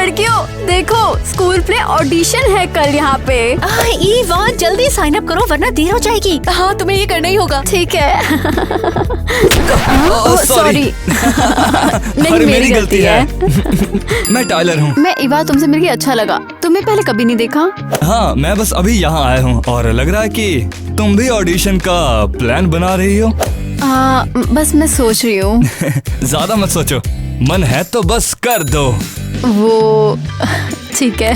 लड़कियों देखो, school play audition है कल यहाँ पे। ईवा जल्दी साइन अप करो वरना देर हो जाएगी। हाँ तुम्हें ये करना ही होगा। ठीक है। सॉरी। नहीं मेरी गलती है। मैं टाइलर हूँ। मैं ईवा, तुमसे मिलके अच्छा लगा। तुम्हें पहले कभी नहीं देखा। हाँ मैं बस अभी यहाँ आया हूँ और लग रहा है कि तुम भी ऑडिशन का प्लान बना रही हो। बस मैं सोच रही हूँ। ज्यादा मत सोचो, मन है तो बस कर दो। वो ठीक है।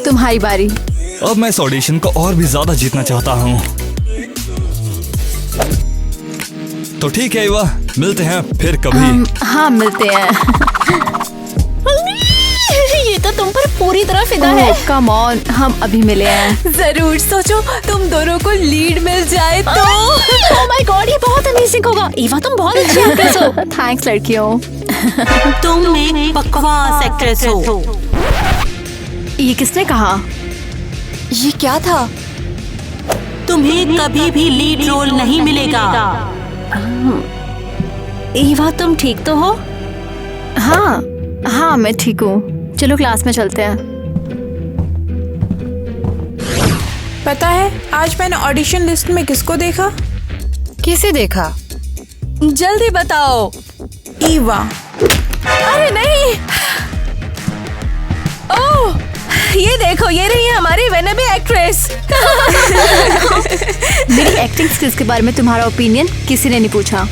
तुम्हारी बारी। अब मैं इस ऑडिशन को और भी ज्यादा जीतना चाहता हूँ। तो ठीक है ईवा, मिलते हैं फिर कभी। हाँ मिलते हैं। ये तो तुम पर पूरी तरह फिदा है। कम ऑन, हम अभी मिले हैं। जरूर सोचो तुम दोनों को लीड मिल जाए तो। ओह माय गॉड, ये बहुत अमेजिंग होगा। ईवा तुम बहुत अच्छी एक्ट्रेस हो। थैंक्स लड़कियों। तुम एक बकवास एक्ट्रेस हो। ये किसने कहा? ये क्या था? तुम्हें कभी भी लीड रोल नहीं मिलेगा। ईवा तुम ठीक तो हो? हाँ मैं ठीक हूँ। चलो क्लास में चलते हैं। पता है आज मैंने ऑडिशन लिस्ट में किसको देखा? किसे देखा? जल्दी बताओ। ईवा। अरे नहीं। ओह ये देखो, ये रही है हमारी वेनेबे एक्ट्रेस। मेरी एक्टिंग स्किल्स के बारे में तुम्हारा ओपिनियन किसी ने नहीं पूछा।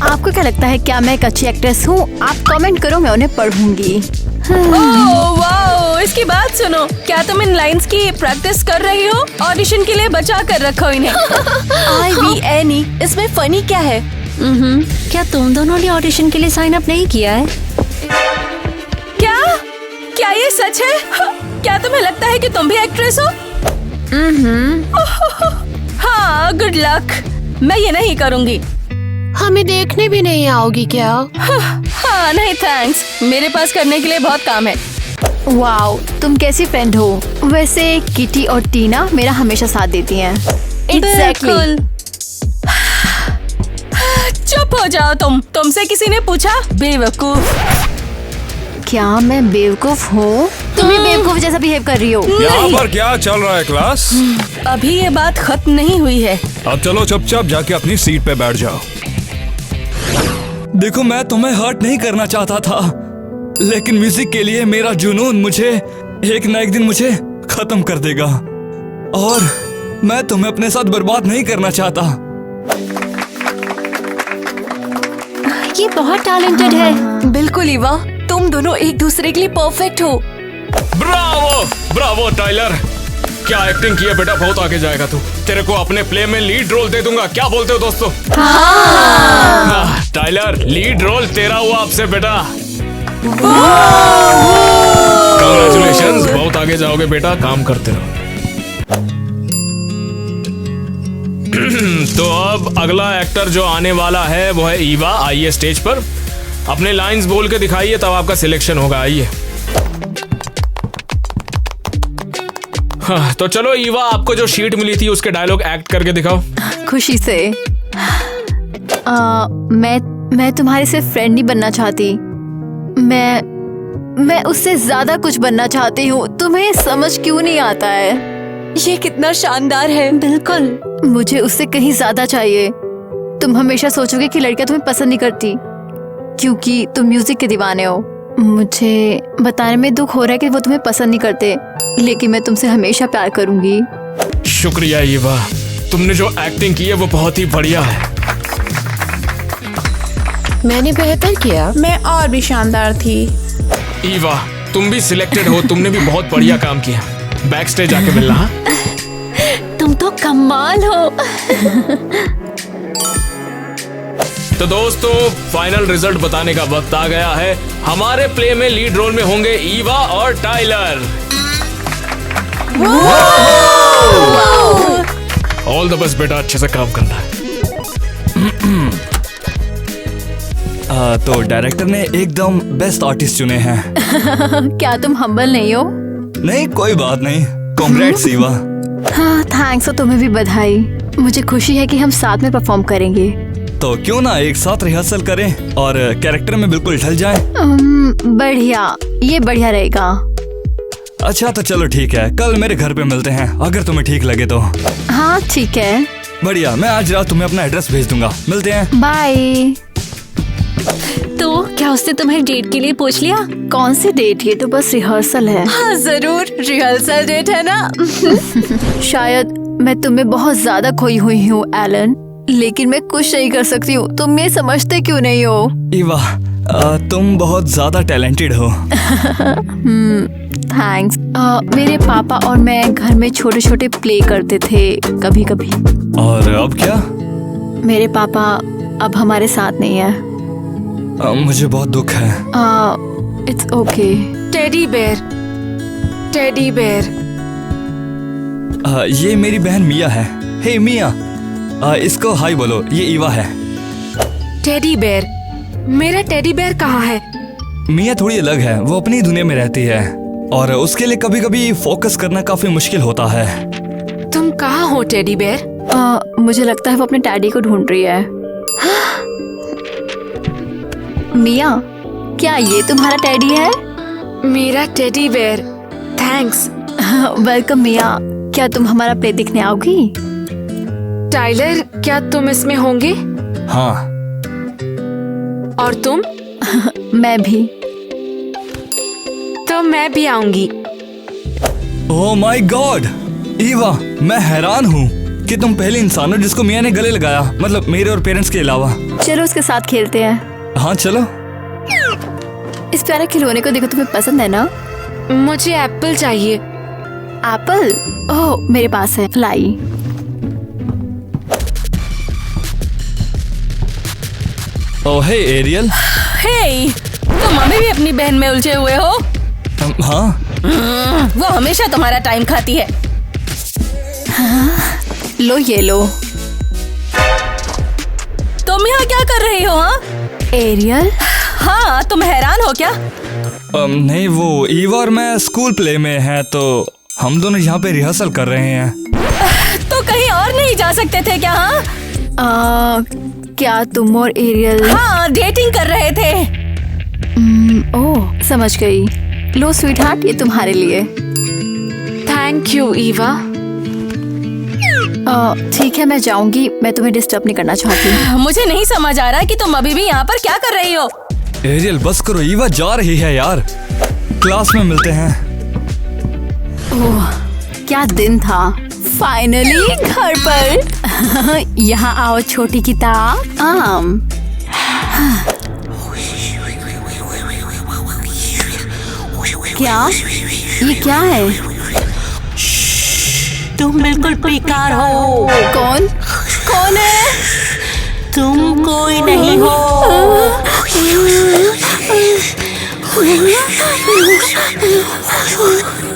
आपको क्या लगता है, क्या मैं एक अच्छी एक्ट्रेस हूँ? आप कमेंट करो, मैं उन्हें पढ़ूंगी। ओह वाओ, इसकी बात सुनो। क्या तुम इन लाइंस की प्रैक्टिस कर रही हो? ऑडिशन के लिए बचा कर रखो इन्हें। IVNE, इसमें फनी क्या है? क्या तुम दोनों ने ऑडिशन के लिए साइन अप नहीं किया है? क्या ये सच है? क्या तुम्हें लगता है कि तुम भी एक्ट्रेस हो? हाँ गुड लक। मैं ये नहीं करूँगी। हमें देखने भी नहीं आओगी क्या? हाँ नहीं थैंक्स, मेरे पास करने के लिए बहुत काम है। वाओ, तुम कैसी फ्रेंड हो? वैसे किटी और टीना मेरा हमेशा साथ देती हैं। बिल्कुल। चुप हो जाओ तुमसे किसी ने पूछा? बेवकूफ। क्या मैं बेवकूफ हूँ? तुम भी बेवकूफ जैसा बिहेव कर रही हो। यहाँ पर क्या चल रहा है क्लास? अभी ये बात खत्म नहीं हुई है। अब चलो चुपचाप जाके अपनी सीट पे बैठ जाओ। देखो मैं तुम्हें हर्ट नहीं करना चाहता था, लेकिन म्यूजिक के लिए मेरा जुनून मुझे एक न एक दिन मुझे खत्म कर देगा और मैं तुम्हें अपने साथ बर्बाद नहीं करना चाहता। ये बहुत टैलेंटेड है। बिल्कुल ईवा, तुम दोनों एक दूसरे के लिए परफेक्ट हो। ब्रावो ब्रावो टाइलर, क्या एक्टिंग की है बेटा, बहुत आगे जाएगा तू। तेरे को अपने प्ले में लीड रोल दे दूंगा, क्या बोलते हो दोस्तों? टाइलर लीड रोल तेरा हुआ आपसे बेटा। कांग्रेचुलेशंस, बहुत आगे जाओगे बेटा, काम करते रहो। तो अब अगला एक्टर जो आने वाला है वो है ईवा। आइए स्टेज पर, अपने लाइंस बोल के दिखाइए, तब आपका सिलेक्शन होगा। आइए। हाँ, तो चलो ईवा, आपको जो शीट मिली थी उसके डायलॉग एक्ट करके दिखाओ। खुशी से। मैं तुम्हारे सिर्फ फ्रेंड नहीं बनना चाहती, मैं उससे ज्यादा कुछ बनना चाहती हूँ। तुम्हें समझ क्यों नहीं आता है? ये कितना शानदार है। बिल्कुल, मुझे उससे कहीं ज्यादा चाहिए। तुम हमेशा सोचोगे कि लड़कियां तुम्हें पसंद नहीं करती क्योंकि तुम म्यूजिक के दीवाने हो। मुझे बताने में दुख हो रहा है कि वो तुम्हें पसंद नहीं करते, लेकिन मैं तुमसे हमेशा प्यार करूंगी। शुक्रिया ईवा, तुमने जो एक्टिंग की है वो बहुत ही बढ़िया है। मैंने बेहतर किया। मैं और भी शानदार थी। ईवा, तुम भी सिलेक्टेड हो, तुमने भी बहुत बढ़िया काम किया। बैक स्टेज आके मिलना। हाँ? तुम तो कमाल हो। तो दोस्तों, फाइनल रिजल्ट बताने का वक्त आ गया है। हमारे प्ले में लीड रोल में होंगे ईवा और टाइलर। ऑल द बेस्ट बेटा, अच्छे से काम करना है। तो डायरेक्टर ने एकदम बेस्ट आर्टिस्ट चुने हैं। क्या तुम हम्बल नहीं हो? नहीं कोई बात नहीं, कांग्रेट्स ईवा। हाँ थैंक्स, और तुम्हें भी बधाई। मुझे खुशी है कि हम साथ में परफॉर्म करेंगे। तो क्यों ना एक साथ रिहर्सल करें और कैरेक्टर में बिल्कुल ढल जाएं। बढ़िया, ये बढ़िया रहेगा। अच्छा तो चलो ठीक है, कल मेरे घर पे मिलते हैं अगर तुम्हें ठीक लगे तो। हाँ ठीक है, बढ़िया, मैं आज रात तुम्हें अपना एड्रेस भेज दूंगा। मिलते हैं। बाय। तो क्या उसने तुम्हें डेट के लिए पूछ लिया? कौन सी डेट? ये तो बस रिहर्सल है। हाँ जरूर, रिहर्सल डेट है ना। शायद मैं तुम्हें बहुत ज्यादा खोई हुई हूँ एलन, लेकिन मैं कुछ नहीं कर सकती हूँ। तुम ये समझते क्यों नहीं हो? ईवा, तुम बहुत ज्यादा टैलेंटेड हो। थैंक्स। मेरे पापा और मैं घर में छोटे छोटे प्ले करते थे कभी कभी। और अब क्या? मेरे पापा अब हमारे साथ नहीं है। मुझे बहुत दुख है। It's okay. Teddy bear, teddy bear. ये मेरी बहन मिया है। हे मिया, इसको हाय बोलो, ये ईवा है। टेडी बेयर, मेरा टेडी बेयर कहाँ है? मिया थोड़ी अलग है, वो अपनी दुनिया में रहती है और उसके लिए कभी कभी फोकस करना काफी मुश्किल होता है। तुम कहाँ हो टेडी बेयर? मुझे लगता है वो अपने डैडी को ढूंढ रही है। मिया, क्या ये तुम्हारा टैडी है? मेरा टेडी बेयर, थैंक्स। वेलकम मिया, क्या तुम हमारा प्ले देखने आओगी? टाइलर, क्या तुम इसमें होंगे? हाँ। और तुम? मैं भी। तो मैं भी आऊंगी। ओह माय गॉड ईवा, मैं हैरान हूँ कि तुम पहले इंसान हो जिसको मिया ने गले लगाया, मतलब मेरे और पेरेंट्स के अलावा। चलो उसके साथ खेलते हैं। हाँ चलो। इस प्यारे खिलौने को देखो, तुम्हें पसंद है ना? मुझे एप्पल चाहिए। एप्पल? ओह मेरे पास है, लाई। ओह हे एरियल। हे, तुम अभी भी अपनी बहन में उलझे हुए हो? हाँ। वो हमेशा तुम्हारा टाइम खाती है। लो ये लो। तुम यहाँ क्या कर रही हो? हाँ एरियल? हाँ, तुम हैरान हो क्या? नहीं, वो ईवा और मैं स्कूल प्ले में हैं तो हम दोनों यहाँ पे रिहर्सल कर रहे हैं। तो कहीं और नहीं जा सकते थे क्या? हाँ, क्या तुम और एरियल? हाँ, डेटिंग कर रहे थे। ओह समझ गई। लो स्वीट हार्ट, ये तुम्हारे लिए। Thank you Eva. ठीक है, मैं जाऊंगी, मैं तुम्हें डिस्टर्ब नहीं करना चाहती। मुझे नहीं समझ आ रहा कि तुम अभी भी यहाँ पर क्या कर रही हो। एरियल बस करो, ईवा जा रही है यार। क्लास में मिलते हैं। ओह क्या दिन था। फाइनली घर पर। यहाँ आओ छोटी किताब। क्या ये क्या है? तुम बिल्कुल बेकार हो। कौन कौन है? तुम कोई नहीं हो।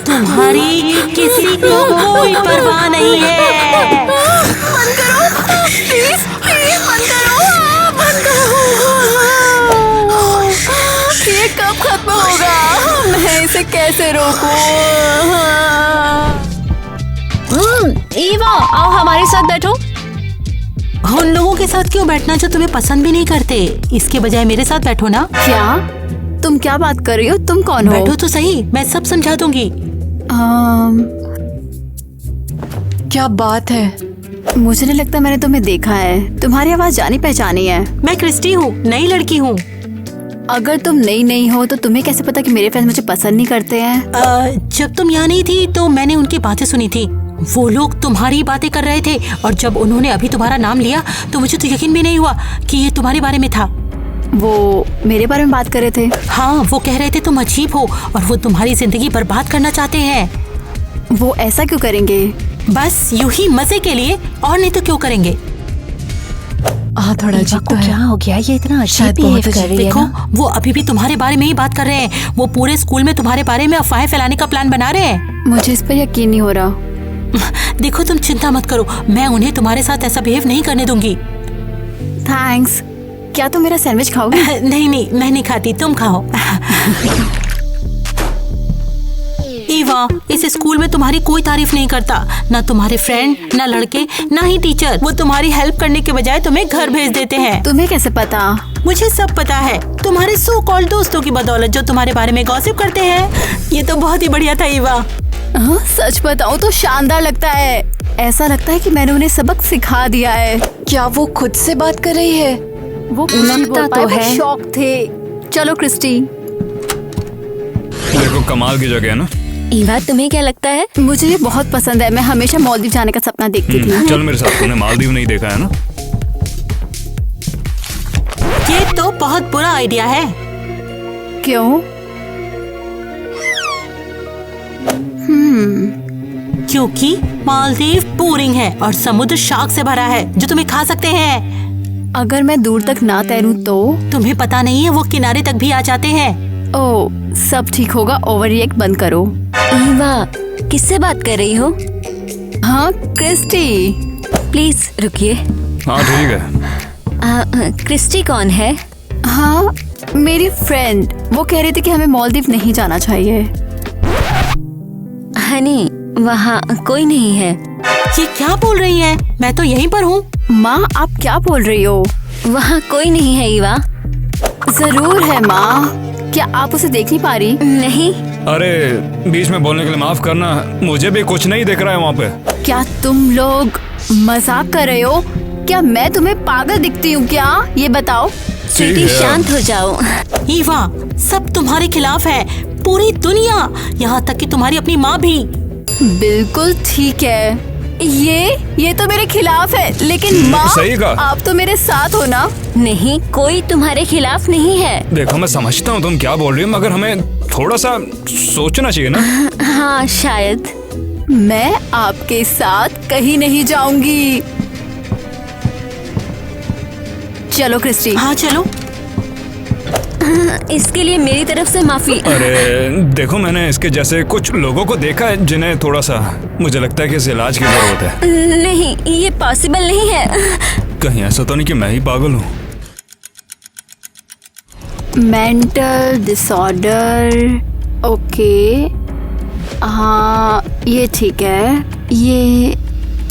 तुम्हारी किसी को कोई परवाह नहीं है। बंद करो प्लीज, प्लीज बंद करो, बंद करो। ये कब खत्म होगा? मैं इसे कैसे रोकूं? ईवा आओ हमारे साथ बैठो। उन लोगों के साथ क्यों बैठना जो तुम्हें पसंद भी नहीं करते? इसके बजाय मेरे साथ बैठो ना। क्या तुम क्या बात कर रही हो? तुम कौन हो? बैठो तो सही, मैं सब समझा दूंगी। क्या बात है? मुझे नहीं लगता मैंने तुम्हें देखा है। तुम्हारी आवाज जानी पहचानी है। मैं क्रिस्टी हूँ, नई लड़की हूँ। अगर तुम नई नहीं हो तो तुम्हें कैसे पता कि मेरे फैंस मुझे पसंद नहीं करते हैं? जब तुम यहाँ नहीं थी तो मैंने उनकी बातें सुनी थी। वो लोग तुम्हारी बातें कर रहे थे और जब उन्होंने अभी तुम्हारा नाम लिया तो मुझे तो यकीन भी नहीं हुआ कि ये तुम्हारे बारे में था। वो मेरे बारे में बात कर रहे थे? हाँ, वो कह रहे थे तुम अजीब हो और वो तुम्हारी जिंदगी बर्बाद करना चाहते हैं। वो ऐसा क्यों करेंगे? बस यूं ही मजे के लिए, और नहीं तो क्यों करेंगे। थोड़ा अजीब तो है। क्या हो गया? ये इतना शायद बहुत अजीब है देखो ना? वो अभी भी तुम्हारे बारे में ही बात कर रहे हैं। वो पूरे स्कूल में तुम्हारे बारे में अफवाहें फैलाने का प्लान बना रहे हैं। मुझे इस पर यकीन नहीं हो रहा। देखो तुम चिंता मत करो, मैं उन्हें तुम्हारे साथ ऐसा बिहेव नहीं करने दूंगी। थैंक्स। क्या तुम मेरा सैंडविच खाओगे? नहीं नहीं, मैं नहीं खाती, तुम खाओ। ईवा, इस स्कूल में तुम्हारी कोई तारीफ नहीं करता, ना तुम्हारे फ्रेंड, ना लड़के, ना ही टीचर। वो तुम्हारी हेल्प करने के बजाय तुम्हें घर भेज देते हैं। तुम्हें कैसे पता? मुझे सब पता है, तुम्हारे सो कॉल्ड दोस्तों की बदौलत जो तुम्हारे बारे में गॉसिप करते हैं। ये तो बहुत ही बढ़िया था ईवा। हाँ, सच बताऊं तो शानदार लगता है। ऐसा लगता है कि मैंने उन्हें सबक सिखा दिया है। क्या वो खुद से बात कर रही है? वो लगता तो है। शौक थे। चलो क्रिस्टी। देखो कमाल की जगह है ना। ईवा, तुम्हें क्या लगता है? मुझे ये बहुत पसंद है। मैं हमेशा मालदीव जाने का सपना देखती थी। चल मेरे साथ, तूने मालदीव नहीं देखा है ना। ये तो बहुत बुरा आइडिया है। क्यों? क्योंकि मालदीव बोरिंग है और समुद्र शार्क से भरा है जो तुम्हें खा सकते हैं। अगर मैं दूर तक ना तैरूं तो? तुम्हें पता नहीं है, वो किनारे तक भी आ जाते हैं। ओ, सब ठीक होगा। ओवर रिएक्ट बंद करो। ईवा, किससे बात कर रही हो? हाँ क्रिस्टी। प्लीज रुकिए। हाँ ठीक है। क्रिस्टी कौन है? हाँ, मेरी फ्रेंड। वो कह रही थी कि हमें मालदीव नहीं जाना चाहिए। हनी, वहाँ कोई नहीं है। ये क्या बोल रही है? मैं तो यहीं पर हूँ। माँ, आप क्या बोल रही हो? वहाँ कोई नहीं है ईवा। जरूर है माँ। क्या आप उसे देख नहीं पा रही? नहीं। अरे बीच में बोलने के लिए माफ करना, मुझे भी कुछ नहीं दिख रहा है वहाँ पे। क्या तुम लोग मजाक कर रहे हो? क्या मैं तुम्हें पागल दिखती हूँ क्या? ये बताओ। स्वीटी, है। शांत हो जाओ। ईवा, सब तुम्हारे खिलाफ है, पूरी दुनिया, यहाँ तक कि तुम्हारी अपनी माँ भी। बिल्कुल ठीक है। ये तो मेरे खिलाफ है, लेकिन माँ, सही कहा। आप तो मेरे साथ हो ना? नहीं, कोई तुम्हारे खिलाफ नहीं है। देखो मैं समझता हूँ तुम क्या बोल रही हो, मगर हमें थोड़ा सा सोचना चाहिए ना। हाँ शायद। मैं आपके साथ कहीं नहीं जाऊंगी। चलो क्रिस्टी। हाँ चलो। इसके लिए मेरी तरफ से माफी। अरे देखो, मैंने इसके जैसे कुछ लोगों को देखा है जिन्हें थोड़ा सा, मुझे लगता है कि इस इलाज की जरूरत है। नहीं, ये पॉसिबल नहीं है। कहीं ऐसा तो नहीं कि मैं ही पागल हूँ। Mental disorder. ओके, हाँ ये ठीक है। ये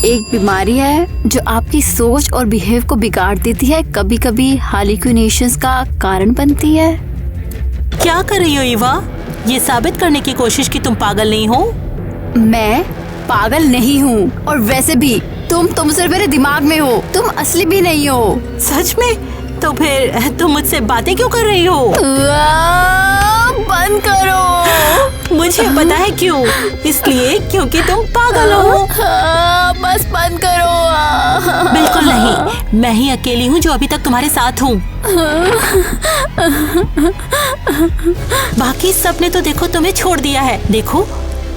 एक बीमारी है जो आपकी सोच और बिहेव को बिगाड़ देती है, कभी कभी हालिक्यूनेशंस का कारण बनती है। क्या कर रही हो ईवा? ये साबित करने की कोशिश कि तुम पागल नहीं हो। मैं पागल नहीं हूँ, और वैसे भी तुम सिर्फ मेरे दिमाग में हो। तुम असली भी नहीं हो। सच में? तो फिर तुम मुझसे बातें क्यों कर रही हो? बंद करो। मुझे पता है क्यों। इसलिए क्योंकि तुम पागल हो। बस बंद करो। बिल्कुल नहीं, मैं ही अकेली हूँ जो अभी तक तुम्हारे साथ हूँ। बाकी सबने तो देखो तुम्हें छोड़ दिया है। देखो,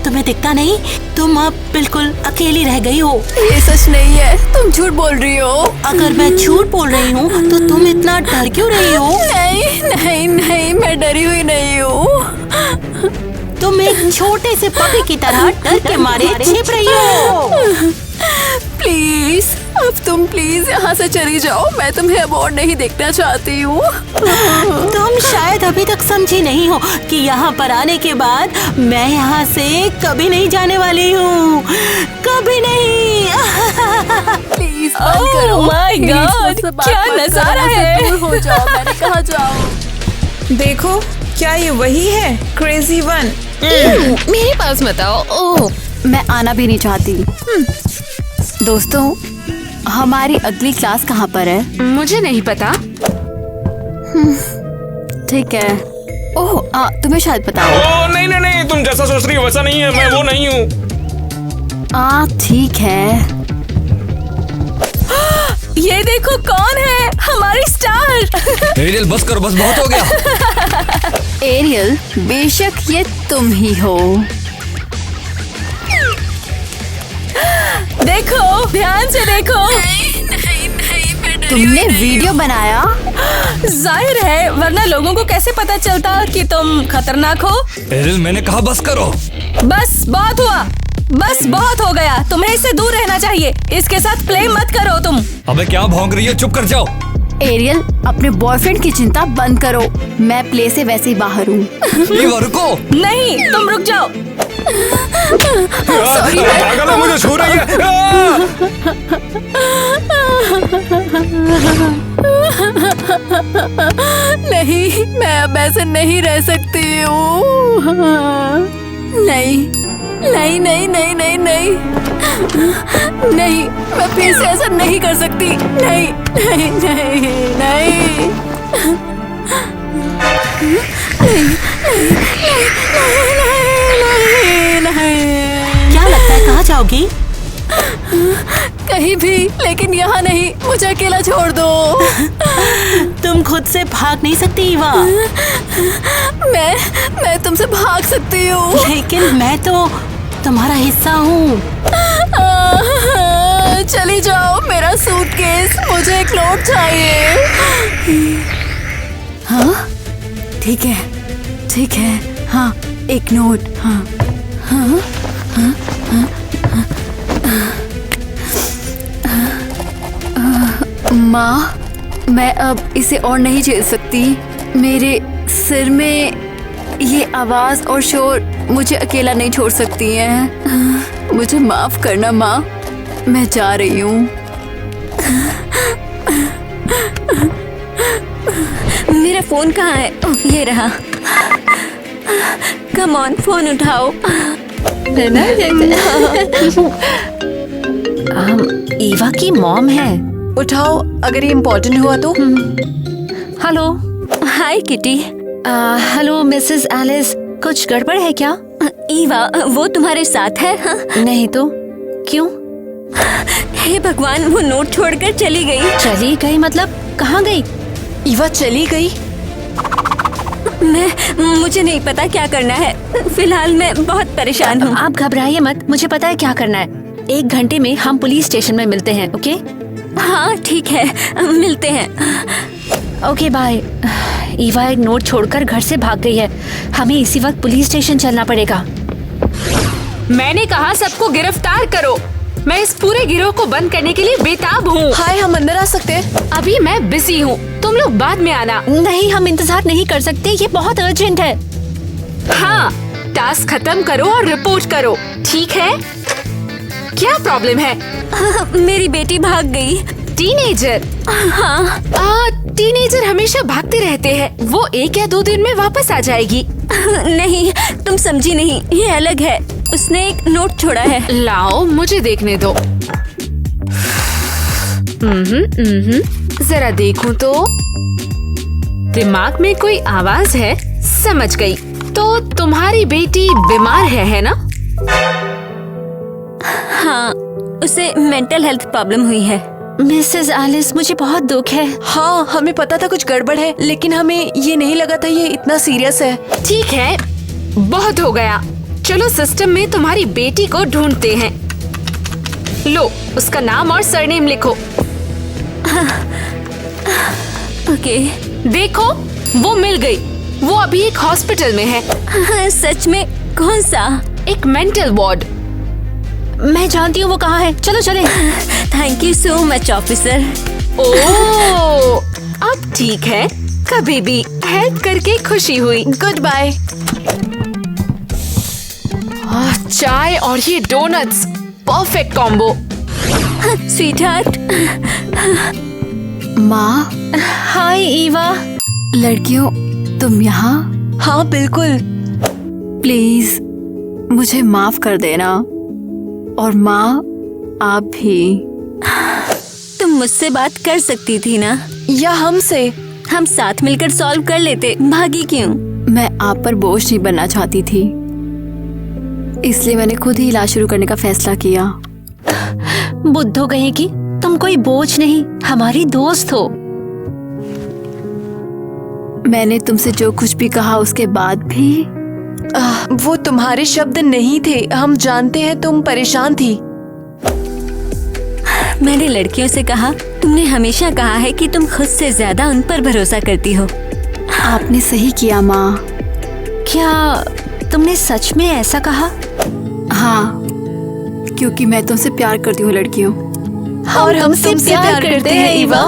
तुम्हें दिखता नहीं, तुम अब बिल्कुल अकेली रह गई हो। ये सच नहीं है, तुम झूठ बोल रही हो। अगर मैं झूठ बोल रही हूँ तो तुम इतना डर क्यों रही हो? नहीं नहीं नहीं, मैं डरी हुई नहीं हूँ। तुम एक छोटे से पपी की तरह डर के मारे छिप रही हो। प्लीज, अब तुम प्लीज यहाँ से चली जाओ। मैं तुम्हें अब और नहीं देखना चाहती हूँ। तुम शायद अभी तक समझी नहीं हो कि यहाँ पर आने के बाद मैं यहाँ से कभी नहीं जाने वाली हूँ, कभी नहीं। प्लीज बंद करो। माय Please, गॉड, मुझसे बात क्या मत करो, नजारा मुझसे है। दूर हो जाओ। मैंने कहा जाओ। देखो, क्या ये वही है क्रेजी वन? मेरे पास मत आओ। ओह, मैं आना भी नहीं चाहती। दोस्तों, हमारी अगली क्लास कहाँ पर है? मुझे नहीं पता। ठीक है। ओह, तुम्हें शायद पता हो। ओ नहीं नहीं नहीं, तुम जैसा सोच रही हो वैसा नहीं है, मैं वो नहीं हूँ। ठीक है। ये देखो कौन है, हमारी स्टार। एरियल बस करो, बस बहुत हो गया। एरियल, बेशक ये तुम ही हो। देखो, ध्यान से देखो। तुमने वीडियो बनाया? जाहिर है, वरना लोगों को कैसे पता चलता कि तुम खतरनाक हो। एरियल, मैंने कहा बस करो। बस बहुत हुआ, बस बहुत हो गया। तुम्हें इससे दूर रहना चाहिए। इसके साथ प्ले मत करो तुम। अबे क्या भौंक रही है, चुप कर जाओ। एरियल, अपने बॉयफ्रेंड की चिंता बंद करो। मैं प्ले से वैसे ही बाहर हूँ। ईवा रुको। नहीं, तुम रुक जाओ। पागल है, मुझे छू रही है। नहीं, मैं अब ऐसे नहीं रह सकती हूँ। नहीं नहीं नहीं नहीं नहीं नहीं नहीं, मैं फिर से ऐसा नहीं कर सकती। नहीं नहीं नहीं नहीं क्या लगता है कहाँ जाओगी? कहीं भी, लेकिन यहाँ नहीं। मुझे अकेला छोड़ दो। तुम खुद से भाग नहीं सकती ईवा। मैं तुमसे भाग सकती हूँ। लेकिन मैं तो तुम्हारा हिस्सा हूँ। चली जाओ, मेरा सूटकेस, मुझे एक नोट चाहिए। हाँ ठीक है, ठीक है। हाँ, एक नोट। हाँ हाँ हाँ हाँ माँ, मैं अब इसे और नहीं झेल सकती। मेरे सिर में ये आवाज और शोर मुझे अकेला नहीं छोड़ सकती है। मुझे माफ करना माँ, मैं जा रही हूँ। मेरा फोन कहाँ है? ओह, ये रहा। कम ऑन, फोन उठाओ। ईवा की मॉम है। उठाओ, अगर ये इम्पोर्टेंट हुआ तो। हेलो। हाय किटी। हेलो मिसेस एलिस, कुछ गड़बड़ है क्या? ईवा, वो तुम्हारे साथ है? हाँ? नहीं तो क्यों? हे भगवान, वो नोट छोड़कर चली गई। चली गई मतलब कहाँ गई? ईवा चली गई? मुझे नहीं पता क्या करना है। फिलहाल मैं बहुत परेशान हूँ। आप घबराइए मत, मुझे पता है क्या करना है। 1 घंटे में हम पुलिस स्टेशन में मिलते हैं, ओके? हाँ ठीक है, मिलते हैं। Okay bye. ईवा एक नोट छोड़कर घर से भाग गई है। हमें इसी वक्त पुलिस स्टेशन चलना पड़ेगा। मैंने कहा सबको गिरफ्तार करो। मैं इस पूरे गिरोह को बंद करने के लिए बेताब हूँ। हाय, हम अंदर आ सकते हैं? अभी मैं बिजी हूँ, तुम लोग बाद में आना। नहीं, हम इंतजार नहीं कर सकते, ये बहुत अर्जेंट है। हाँ, टास्क खत्म करो और रिपोर्ट करो, ठीक है? क्या प्रॉब्लम है? मेरी बेटी भाग गई। टीनेजर? हाँ। टीनेजर हमेशा भागते रहते हैं। वो 1 या 2 दिन में वापस आ जाएगी। नहीं, तुम समझी नहीं, ये अलग है। उसने एक नोट छोड़ा है। लाओ, मुझे देखने दो। जरा देखूं तो। दिमाग में कोई आवाज है, समझ गई। तो तुम्हारी बेटी बीमार है ना? हाँ, उसे मेंटल हेल्थ प्रॉब्लम हुई है। मिसेस एलिस, मुझे बहुत दुख है। हाँ, हमें पता था कुछ गड़बड़ है, लेकिन हमें ये नहीं लगा था ये इतना सीरियस है। ठीक है, बहुत हो गया। चलो सिस्टम में तुम्हारी बेटी को ढूंढते हैं। लो, उसका नाम और सरनेम लिखो। ओके। देखो, वो मिल गई। वो अभी एक हॉस्पिटल में है। सच में? कौन सा? एक मेंटल वार्ड। मैं जानती हूँ वो कहाँ है, चलो चले। Thank you so much officer. Oh, अब ठीक है। कभी भी हेल्प करके खुशी हुई। Good bye. चाय और ये डोनट्स, परफेक्ट कॉम्बो। स्वीटहार्ट। माँ। हाय ईवा। लड़कियों, तुम यहाँ? हाँ बिल्कुल। प्लीज मुझे माफ कर देना। और माँ, आप भी। तुम मुझसे बात कर सकती थी ना? या हमसे? हम साथ मिलकर सॉल्व कर लेते। भागी क्यों? मैं आप पर बोझ नहीं बनना चाहती थी, इसलिए मैंने खुद ही इलाज शुरू करने का फैसला किया। बुद्धो कहेगी, तुम कोई बोझ नहीं, हमारी दोस्त हो। मैंने तुमसे जो कुछ भी कहा उसके बाद भी। वो तुम्हारे शब्द नहीं थे, हम जानते हैं तुम परेशान थी। मैंने लड़कियों से कहा, तुमने हमेशा कहा है कि तुम खुद से ज्यादा उन पर भरोसा करती हो। आपने सही किया माँ। क्या तुमने सच में ऐसा कहा? हाँ, क्योंकि मैं तुमसे प्यार करती हूँ लड़कियों। और हम तुमसे प्यार करते हैं ईवा।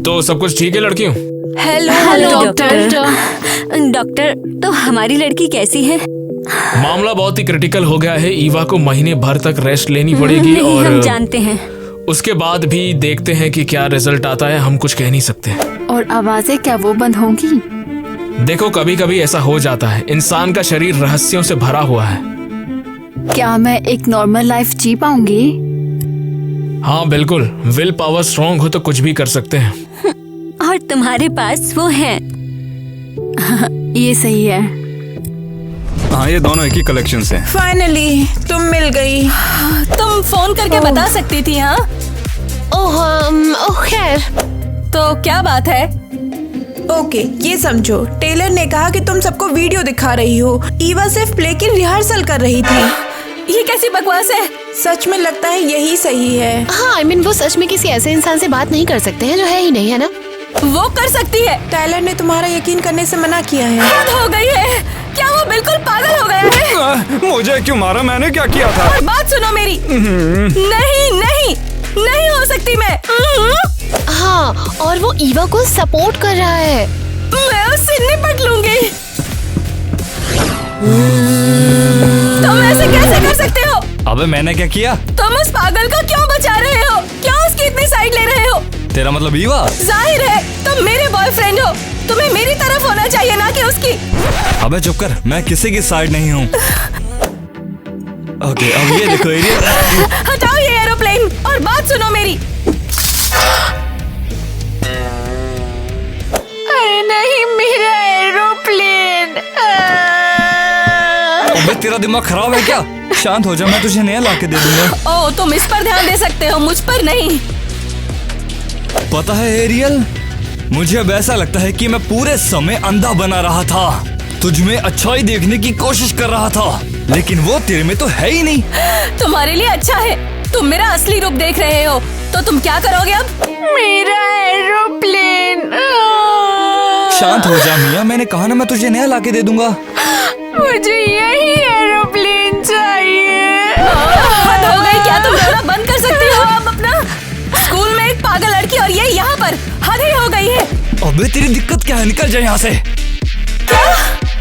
तो सब कुछ ठीक है लड़कियों? Hello doctor. डॉक्टर, तो हमारी लड़की कैसी है? मामला बहुत ही क्रिटिकल हो गया है। ईवा को महीने भर तक रेस्ट लेनी पड़ेगी नहीं, हम और जानते हैं। उसके बाद भी देखते हैं कि क्या रिजल्ट आता है। हम कुछ कह नहीं सकते। और आवाजें क्या वो बंद होंगी? देखो, कभी कभी ऐसा हो जाता है। इंसान का शरीर रहस्यों से भरा हुआ है। क्या मैं एक नॉर्मल लाइफ जी पाऊंगी? हाँ बिल्कुल, विल पावर स्ट्रॉन्ग हो तो कुछ भी कर सकते हैं। और तुम्हारे पास वो है। ये सही है। हाँ, ये दोनों एक ही कलेक्शन से। फाइनली तुम मिल गई। तुम फोन करके बता सकती थी। हाँ, ओह खैर। तो क्या बात है? ओके, ये समझो, टेलर ने कहा कि तुम सबको वीडियो दिखा रही हो। ईवा सिर्फ प्ले की रिहर्सल कर रही थी। ये कैसी बकवास है? सच में लगता है यही सही है। हाँ, आई मीन वो सच में किसी ऐसे इंसान से बात नहीं कर सकते हैं जो है ही नहीं, है ना? वो कर सकती है। टाइलर ने तुम्हारा यकीन करने से मना किया है। हद हो गई है। क्या वो बिल्कुल पागल हो गया है? मुझे क्यों मारा? मैंने क्या किया था? और बात सुनो मेरी। नहीं नहीं नहीं हो सकती मैं। हाँ, और वो ईवा को सपोर्ट कर रहा है। मैं उससे निपट लूंगी। तुम ऐसे कैसे कर सकते हो? अबे मैंने क्या किया? तुम उस पागल को क्यों बचा रहे हो? क्यों उसकी इतनी साइड ले रहे हो? तेरा मतलब ईवा? जाहिर है तुम मेरे बॉयफ्रेंड हो। तुम्हें मेरी तरफ होना चाहिए, ना कि उसकी। अबे चुप कर, मैं किसी की साइड नहीं हूँ। ओके, अब ये देखो एरियल। हटाओ ये एरोप्लेन और बात सुनो मेरी। अरे नहीं, मेरा एरोप्लेन। अबे तेरा दिमाग खराब है क्या? शांत हो जा, मैं तुझे नया ला के दे दूंगा। ओ, तुम इस पर ध्यान दे सकते हो, मुझ पर नहीं। पता है एरियल, मुझे अब ऐसा लगता है कि मैं पूरे समय अंधा बना रहा था। तुझ में अच्छाई देखने की कोशिश कर रहा था, लेकिन वो तेरे में तो है ही नहीं। तुम्हारे लिए अच्छा है, तुम मेरा असली रूप देख रहे हो। तो तुम क्या करोगे अब? मेरा एरोप्लेन। शांत हो जा मिया, मैंने कहा ना मैं तुझे नया ला के दे दूंगा। मुझे यही एरोप्लेन चाहिए। हद हो गई। क्या तुम रोना बंद कर सकती हो अब अपना? स्कूल में एक पागल लड़की और ये यहाँ पर। हद ही हो गई है। अबे तेरी दिक्कत क्या है? निकल जा यहाँ से। क्या?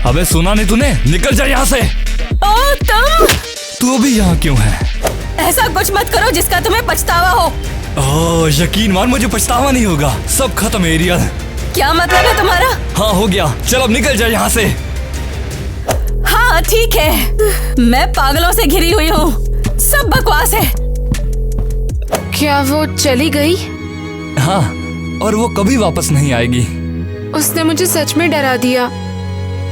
अबे सुना नहीं तूने? निकल जा यहाँ से। ओ तुम तू अभी यहाँ क्यों है? ऐसा कुछ मत करो जिसका तुम्हें पछतावा हो। ओह यकीन मान, मुझे पछतावा नहीं होगा। सब खत्म एरियल। क्या मतलब है तुम्हारा? हाँ हो गया, चल अब निकल जा यहाँ से। हाँ ठीक है, मैं पागलों से घिरी हुई हूँ। सब बकवास है। क्या वो चली गई? हाँ, और वो कभी वापस नहीं आएगी। उसने मुझे सच में डरा दिया।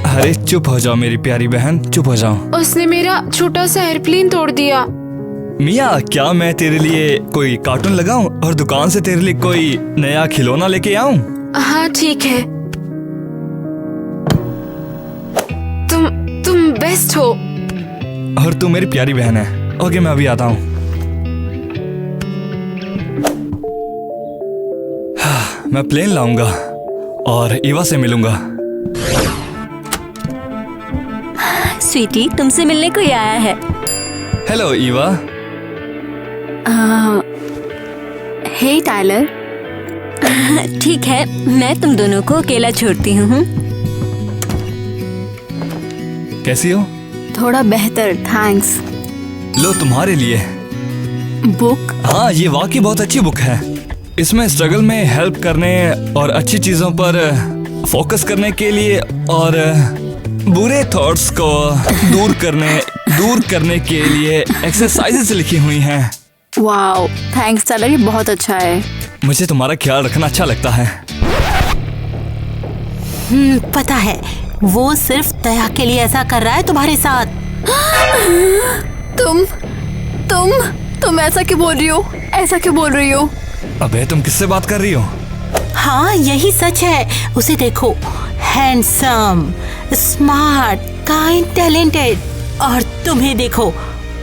अरे चुप हो जाओ मेरी प्यारी बहन, चुप हो जाओ। उसने मेरा छोटा सा एयरप्लेन तोड़ दिया। मिया, क्या मैं तेरे लिए कोई कार्टून लगाऊं और दुकान से तेरे लिए कोई नया खिलौना लेके आऊं? हाँ ठीक है, तुम बेस्ट हो। और तू मेरी प्यारी बहन है। ओके, मैं अभी आता हूँ। मैं प्लेन लाऊंगा और ईवा से मिलूंगा। स्वीटी, तुमसे मिलने कोई आया है। हेलो ईवा। हे टाइलर। ठीक है, मैं तुम दोनों को अकेला छोड़ती हूँ। कैसी हो? थोड़ा बेहतर, थैंक्स। लो तुम्हारे लिए बुक। हाँ, ये वाकई बहुत अच्छी बुक है। इसमें स्ट्रगल में हेल्प करने और अच्छी चीजों पर फोकस करने के लिए और बुरे थॉट्स को दूर करने के लिए एक्सरसाइजेस लिखी हुई हैं। वाओ, थैंक्स टाइलर, ये बहुत अच्छा है। मुझे तुम्हारा ख्याल रखना अच्छा लगता है। पता है, वो सिर्फ दया के लिए ऐसा कर रहा है तुम्हारे साथ। तुम ऐसा क्यों बोल रही हो? ऐसा क्यों बोल रही हो? अबे तुम किससे बात कर रही हो? हाँ, यही सच है। उसे देखो, हैंडसम, स्मार्ट, काइंड, टैलेंटेड। और तुम्हें देखो,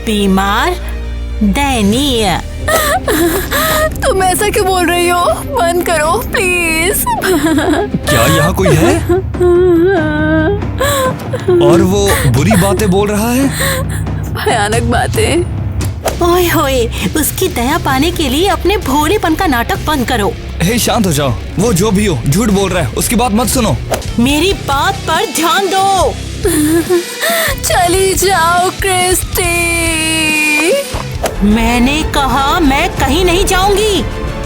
बीमार, दयनीय। तुम ऐसा क्यों बोल रही हो? बंद करो प्लीज। क्या यहाँ कोई है? और वो बुरी बातें बोल रहा है? भयानक बातें। ओए होए, उसकी दया पाने के लिए अपने भोलेपन का नाटक बंद करो। हे शांत हो जाओ, वो जो भी हो झूठ बोल रहा है, उसकी बात मत सुनो। मेरी बात पर ध्यान दो। चली जाओ क्रिस्टी। मैंने कहा मैं कहीं नहीं जाऊंगी।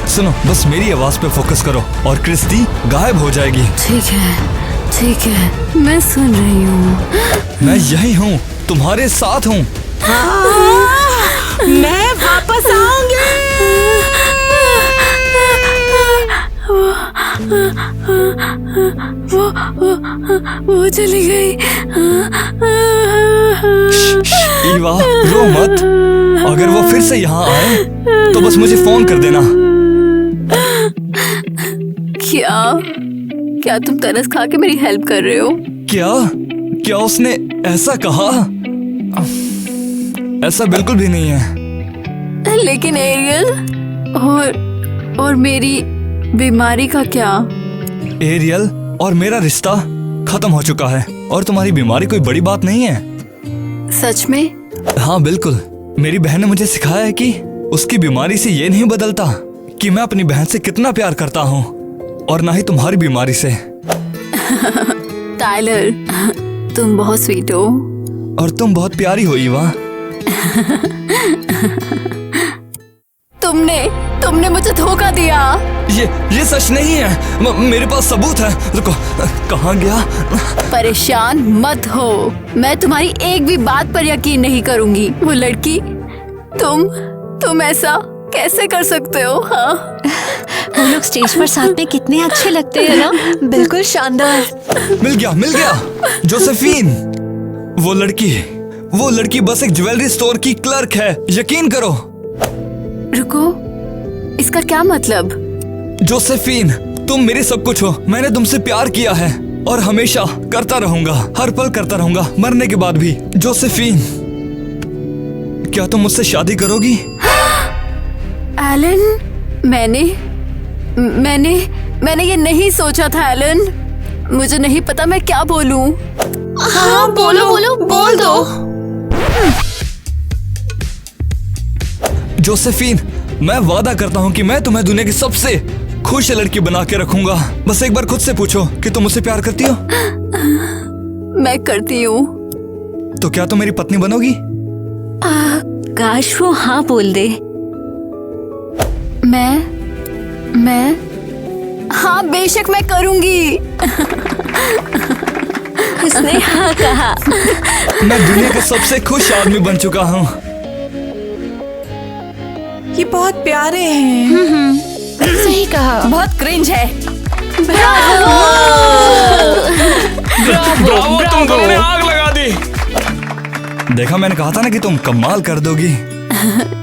सुनो, बस मेरी आवाज पे फोकस करो और क्रिस्टी गायब हो जाएगी। ठीक है, मैं सुन रही हूँ। मैं यही हूँ, तुम्हारे साथ हूँ। मैं वापस आऊंगी। वो चली गई। ईवा, रो मत। अगर वो फिर से यहाँ आए तो बस मुझे फोन कर देना। क्या तुम तरस खा के मेरी हेल्प कर रहे हो? क्या उसने ऐसा कहा? ऐसा बिल्कुल भी नहीं है। लेकिन एरियल और मेरी बीमारी का क्या? एरियल और मेरा रिश्ता खत्म हो चुका है और तुम्हारी बीमारी कोई बड़ी बात नहीं है। सच में? हाँ बिल्कुल। मेरी बहन ने मुझे सिखाया है कि उसकी बीमारी से ये नहीं बदलता कि मैं अपनी बहन से कितना प्यार करता हूँ, और ना ही तुम्हारी बीमारी से। टाइलर, तुम बहुत स्वीट हो। और तुम बहुत प्यारी हो ईवा। तुमने मुझे धोखा दिया। ये सच नहीं है। मेरे पास सबूत है। रुको, कहाँ गया? परेशान मत हो, मैं तुम्हारी एक भी बात पर यकीन नहीं करूंगी। वो लड़की, तुम ऐसा कैसे कर सकते हो? हाँ, वो लोग स्टेज पर साथ में कितने अच्छे लगते हैं ना। बिल्कुल शानदार। मिल गया जोसेफीन। वो लड़की बस एक ज्वेलरी स्टोर की क्लर्क है, यकीन करो। रुको, इसका क्या मतलब? जोसेफीन, तुम मेरे सब कुछ हो। मैंने तुमसे प्यार किया है और हमेशा करता रहूंगा, हर पल करता रहूंगा, मरने के बाद भी। जोसेफीन, क्या तुम मुझसे शादी करोगी? एलन, मैंने ये नहीं सोचा था एलन। मुझे नहीं पता मैं क्या बोलूं। हाँ, बोल दो। जोसेफीन, मैं वादा करता हूँ कि मैं तुम्हें दुनिया की सबसे खुश लड़की बना के रखूंगा। बस एक बार खुद से पूछो कि तुम मुझसे प्यार करती हो? मैं करती हूँ। तो क्या तुम मेरी पत्नी बनोगी? काश वो हाँ बोल दे। मैं हाँ, बेशक मैं करूंगी। उसने हाँ कहा। मैं दुनिया का सबसे खुश आदमी बन चुका हूँ। ये बहुत प्यारे हैं। सही कहा। बहुत क्रिंज है। ब्रावो, तुम दोनों ने आग लगा दी। देखा, मैंने कहा था ना कि तुम कमाल कर दोगी।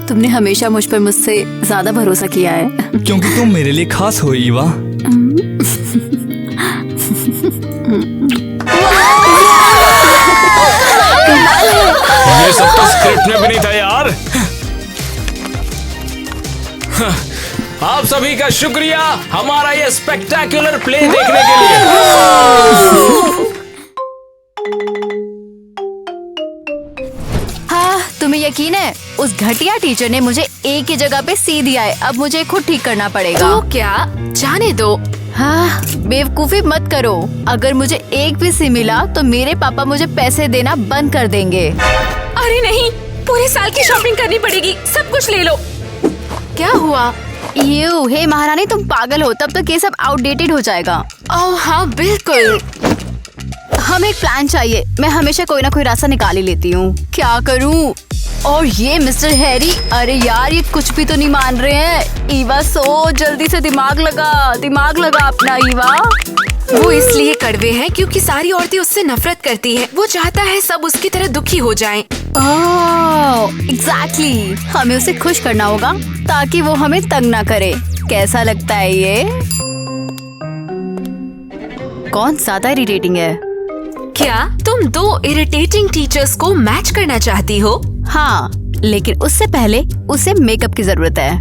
तुमने हमेशा मुझ पर मुझसे ज्यादा भरोसा किया है। क्योंकि तुम मेरे लिए खास हो ईवा। ये सब तो स्क्रिप्ट में भी नहीं था यार। आप सभी का शुक्रिया हमारा ये स्पेक्टेक्युलर प्ले देखने के लिए। हाँ, तुम्हें यकीन है उस घटिया टीचर ने मुझे एक ही जगह पे सी दिया है। अब मुझे खुद ठीक करना पड़ेगा। तो क्या, जाने दो। हाँ, बेवकूफी मत करो। अगर मुझे एक भी सी मिला तो मेरे पापा मुझे पैसे देना बंद कर देंगे। अरे नहीं, पूरे साल की शॉपिंग करनी पड़ेगी। सब कुछ ले लो। क्या हुआ? हे महारानी, तुम पागल हो। तब तक ये सब आउटडेटेड हो जाएगा। ओह हाँ, बिल्कुल। हमें एक प्लान चाहिए। मैं हमेशा कोई ना कोई रास्ता निकाल ही लेती हूँ। क्या करूँ? और ये मिस्टर हैरी, अरे यार ये कुछ भी तो नहीं मान रहे हैं। ईवा, सो जल्दी से दिमाग लगा अपना ईवा। वो इसलिए कड़वे हैं क्योंकि सारी औरतें उससे नफरत करती हैं। वो चाहता है सब उसकी तरह दुखी हो जाएं। एग्जैक्टली। हमें उसे खुश करना होगा ताकि वो हमें तंग ना करे। कैसा लगता है ये? कौन ज्यादा इरिटेटिंग है? क्या तुम दो इरिटेटिंग टीचर्स को मैच करना चाहती हो? हाँ, लेकिन उससे पहले उसे मेकअप की जरूरत है।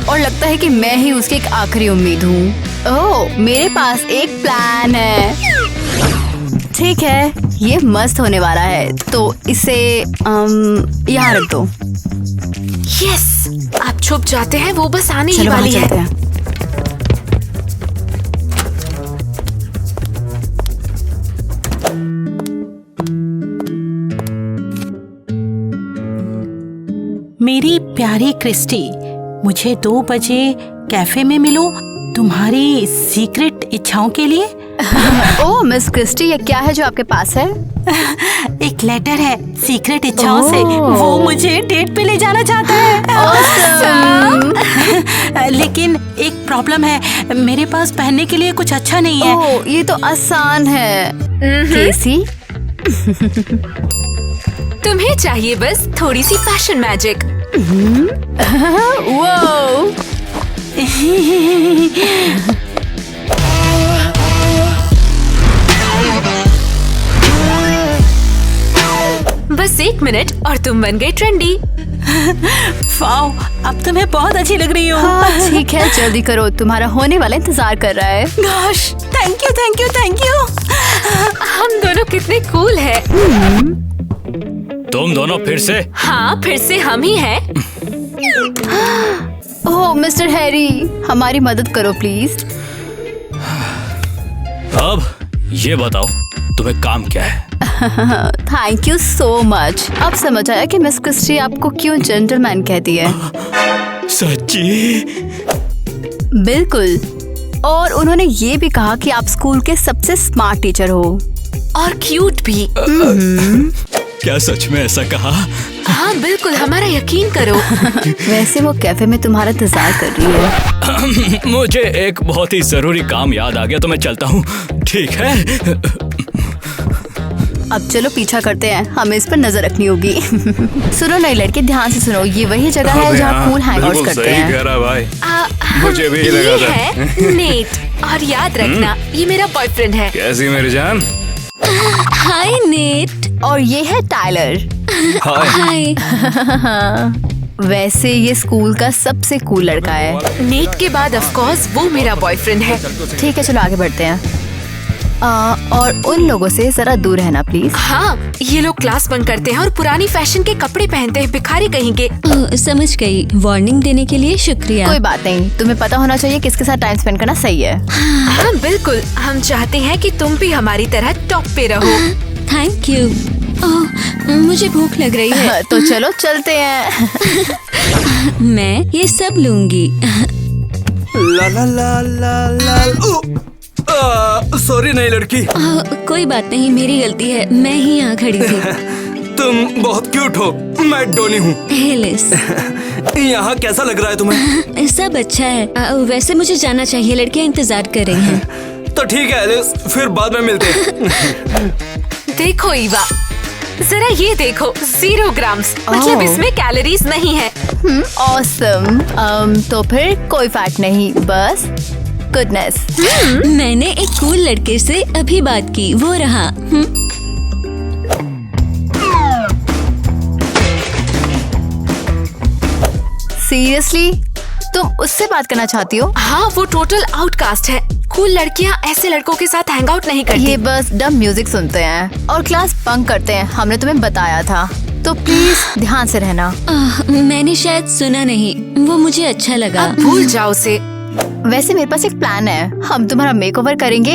और लगता है कि मैं ही उसकी एक आखिरी उम्मीद हूँ। ओह, मेरे पास एक प्लान है। ठीक है, ये मस्त होने वाला है, तो इसे यहाँ रख दो। यस, आप छुप जाते हैं, वो बस आने ही चलो वहाँ वाली चलते है। हैं। मेरी प्यारी क्रिस्टी, मुझे 2 बजे कैफे में मिलो तुम्हारी सीक्रेट इच्छाओं के लिए। ओह मिस क्रिस्टी, ये क्या है जो आपके पास है? एक लेटर है सीक्रेट इच्छाओं से। वो मुझे डेट पे ले जाना चाहता है। लेकिन एक प्रॉब्लम है, मेरे पास पहनने के लिए कुछ अच्छा नहीं है। ओह, ये तो आसान है। केसी, तुम्हें चाहिए बस थोड़ी सी फैशन मैजिक। वो बस 1 मिनट और तुम बन गए ट्रेंडी। वाओ, अब तो मैं बहुत अच्छी लग रही हूँ। हाँ, ठीक है, जल्दी करो, तुम्हारा होने वाला इंतजार कर रहा है। Gosh, thank you thank you thank you. हम दोनों कितने कूल हैं। तुम दोनों फिर से? हाँ, फिर से हम ही हैं। ओह मिस्टर हैरी, हमारी मदद करो प्लीज। अब ये बताओ तुम्हें काम क्या है? Thank you so much. अब समझ आया कि मिस क्रिस्टी आपको क्यों जेंटलमैन कहती है। सच्ची? बिल्कुल, और उन्होंने ये भी कहा कि आप स्कूल के सबसे स्मार्ट टीचर हो और क्यूट भी। क्या सच में ऐसा कहा? हाँ बिल्कुल, हमारा यकीन करो। वैसे वो कैफे में तुम्हारा इंतजार कर रही है। मुझे एक बहुत ही जरूरी काम याद आ गया, तो मैं चलता हूँ, ठीक है? अब चलो पीछा करते हैं, हमें इस पर नजर रखनी होगी। सुनो नई लड़के, ध्यान से सुनो, ये वही जगह है जहाँ कूल हैंगआउट्स करते हैं। कह रहा भाई। मुझे भी ये लगा था। है नेट, और याद रखना ये मेरा बॉयफ्रेंड है। कैसी मेरी जान? हाय नेट। और ये है टाइलर। हाय। वैसे ये स्कूल का सबसे कूल लड़का है। नेट के बाद ऑफ कोर्स वो मेरा बॉयफ्रेंड है। ठीक है, चलो आगे बढ़ते हैं। और उन लोगों से जरा दूर रहना प्लीज। हाँ, ये लोग क्लास बंक करते हैं और पुरानी फैशन के कपड़े पहनते हैं, भिखारी कहीं के। समझ गई, वार्निंग देने के लिए शुक्रिया। कोई बात नहीं, तुम्हें पता होना चाहिए किसके साथ टाइम स्पेंड करना सही है। हाँ बिल्कुल, हम चाहते हैं कि तुम भी हमारी तरह टॉप पे रहो। Thank you. मुझे भूख लग रही है। तो चलो चलते हैं। मैं ये सब लूंगी। ला ला ला ला ला। सॉरी नई लड़की। कोई बात नहीं, मेरी गलती है, मैं ही यहाँ खड़ी थी। तुम बहुत क्यूट हो। मैं डोनी हूँ। एलिस। यहाँ कैसा लग रहा है तुम्हें? सब अच्छा है। वैसे मुझे जाना चाहिए, लड़कियाँ इंतजार कर रही हैं। तो ठीक है एलिस, फिर बाद में मिलते हैं। देखो ईवा, जरा ये देखो, 0 ग्राम्स, मतलब इसमें कैलोरीज नहीं है। ऑसम। तो फिर कोई फैट नहीं, बस गुडनेस। मैंने एक कूल लड़के से अभी बात की, वो रहा। सीरियसली, तुम उससे बात करना चाहती हो? हाँ, वो टोटल आउटकास्ट है। कूल लड़कियाँ ऐसे लड़कों के साथ हैंग आउट नहीं करती। ये बस डम म्यूजिक सुनते हैं और क्लास बंक करते हैं, हमने तुम्हें बताया था, तो प्लीज ध्यान से रहना। मैंने शायद सुना नहीं, वो मुझे अच्छा लगा। अब भूल जाओ उसे। वैसे मेरे पास एक प्लान है, हम तुम्हारा मेकओवर करेंगे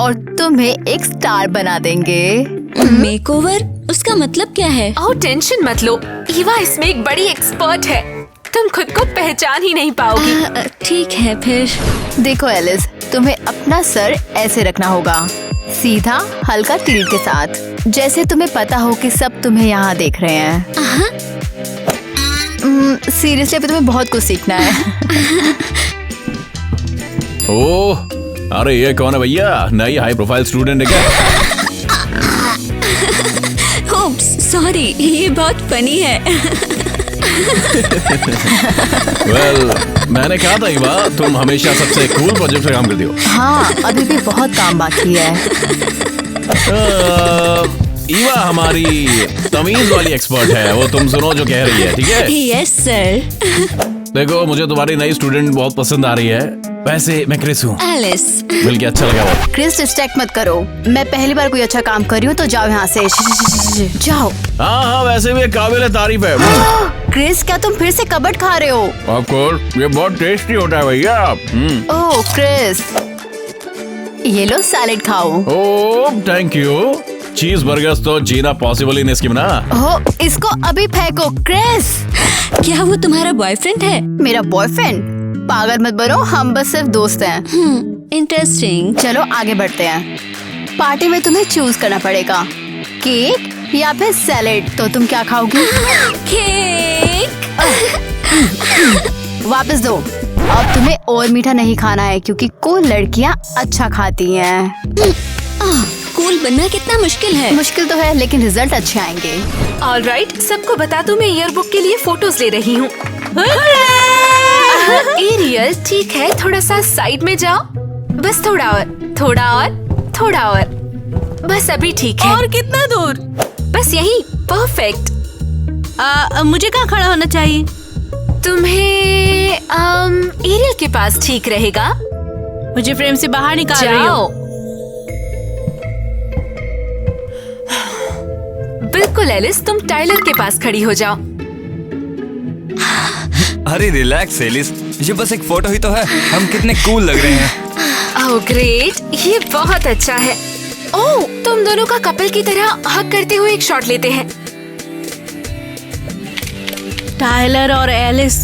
और तुम्हें एक स्टार बना देंगे। मेकओवर? उसका मतलब क्या है? ओह टेंशन मत लो, ईवा इसमें एक बड़ी एक्सपर्ट है, तुम खुद को पहचान ही नहीं पाओगी। ठीक है फिर। देखो एलिस, तुम्हें अपना सर ऐसे रखना होगा, सीधा, हल्का टिल्ट के साथ, जैसे तुम्हें पता हो कि सब तुम्हें यहाँ देख रहे हैं। सीरियसली अभी तुम्हें बहुत कुछ सीखना है। ओह, अरे ये कौन है भैया? नई हाई प्रोफाइल स्टूडेंट है क्या? ओप्स, सॉरी, ये बहुत फनी है। वेल, मैंने कहा था ईवा, तुम हमेशा सबसे कूल प्रोजेक्ट पे काम करती हो। हाँ, अभी भी बहुत काम बाकी है। ईवा हमारी तमीज वाली एक्सपर्ट है, वो तुम सुनो जो कह रही है, ठीक है? Yes sir. देखो, मुझे तुम्हारी नई स्टूडेंट बहुत पसंद आ रही है, वैसे मैं क्रिस हूँ। एलिस। मिल के अच्छा लगा वो। क्रिस डिस्ट्रैक्ट मत करो, मैं पहली बार कोई अच्छा काम कर रही हूँ, तो जाओ यहाँ से। जाओ। हाँ, वैसे भी ये काबिल तारीफ है। क्रिस, क्या तुम फिर से कबड खा रहे हो? ऑफ कोर्स, ये बहुत टेस्टी होता है भैया। ओह क्रिस, ये लो सैलेड खाओ। Oh thank you. चीज बर्गर्स तो जीना पॉसिबल ही नहीं इसकी बिना। हो, इसको अभी फेंको। क्रिस, क्या वो तुम्हारा बॉयफ्रेंड है? मेरा बॉयफ्रेंड? पागल मत बनो, हम बस सिर्फ दोस्त हैं। इंटरेस्टिंग। चलो आगे बढ़ते हैं। पार्टी में तुम्हें चूज करना पड़ेगा, केक या फिर सैलेड। तो तुम क्या खाओगी? केक। वापस दो। अब तुम्हें और मीठा नहीं खाना है, क्योंकि कूल लड़कियाँ अच्छा खाती हैं। कूल बनना कितना मुश्किल है। मुश्किल तो है, लेकिन रिजल्ट अच्छे आएंगे। ऑलराइट, सबको बता दूं मैं ईयरबुक के लिए फोटोज ले रही हूँ। एरियल, ठीक है, थोड़ा सा साइड में जाओ। बस थोड़ा और, थोड़ा और, थोड़ा और। बस अभी ठीक है। और कितना दूर? बस यही, परफेक्ट। मुझे कहाँ खड़ा होना चाहिए? तुम्हें एरियल के पास ठीक रहेगा। मुझे फ्रेम से बाहर निकाल रही हो। जाओ। बिल्कुल एलिस, तुम टाइलर के पास खड़ी हो जाओ। अरे रिलैक्स एलिस, ये बस एक फोटो ही तो है। हम कितने कूल लग रहे हैं। ओह ग्रेट, ये बहुत अच्छा है। ओह, तुम दोनों का कपल की तरह हग करते हुए एक शॉट लेते हैं। टाइलर और एलिस,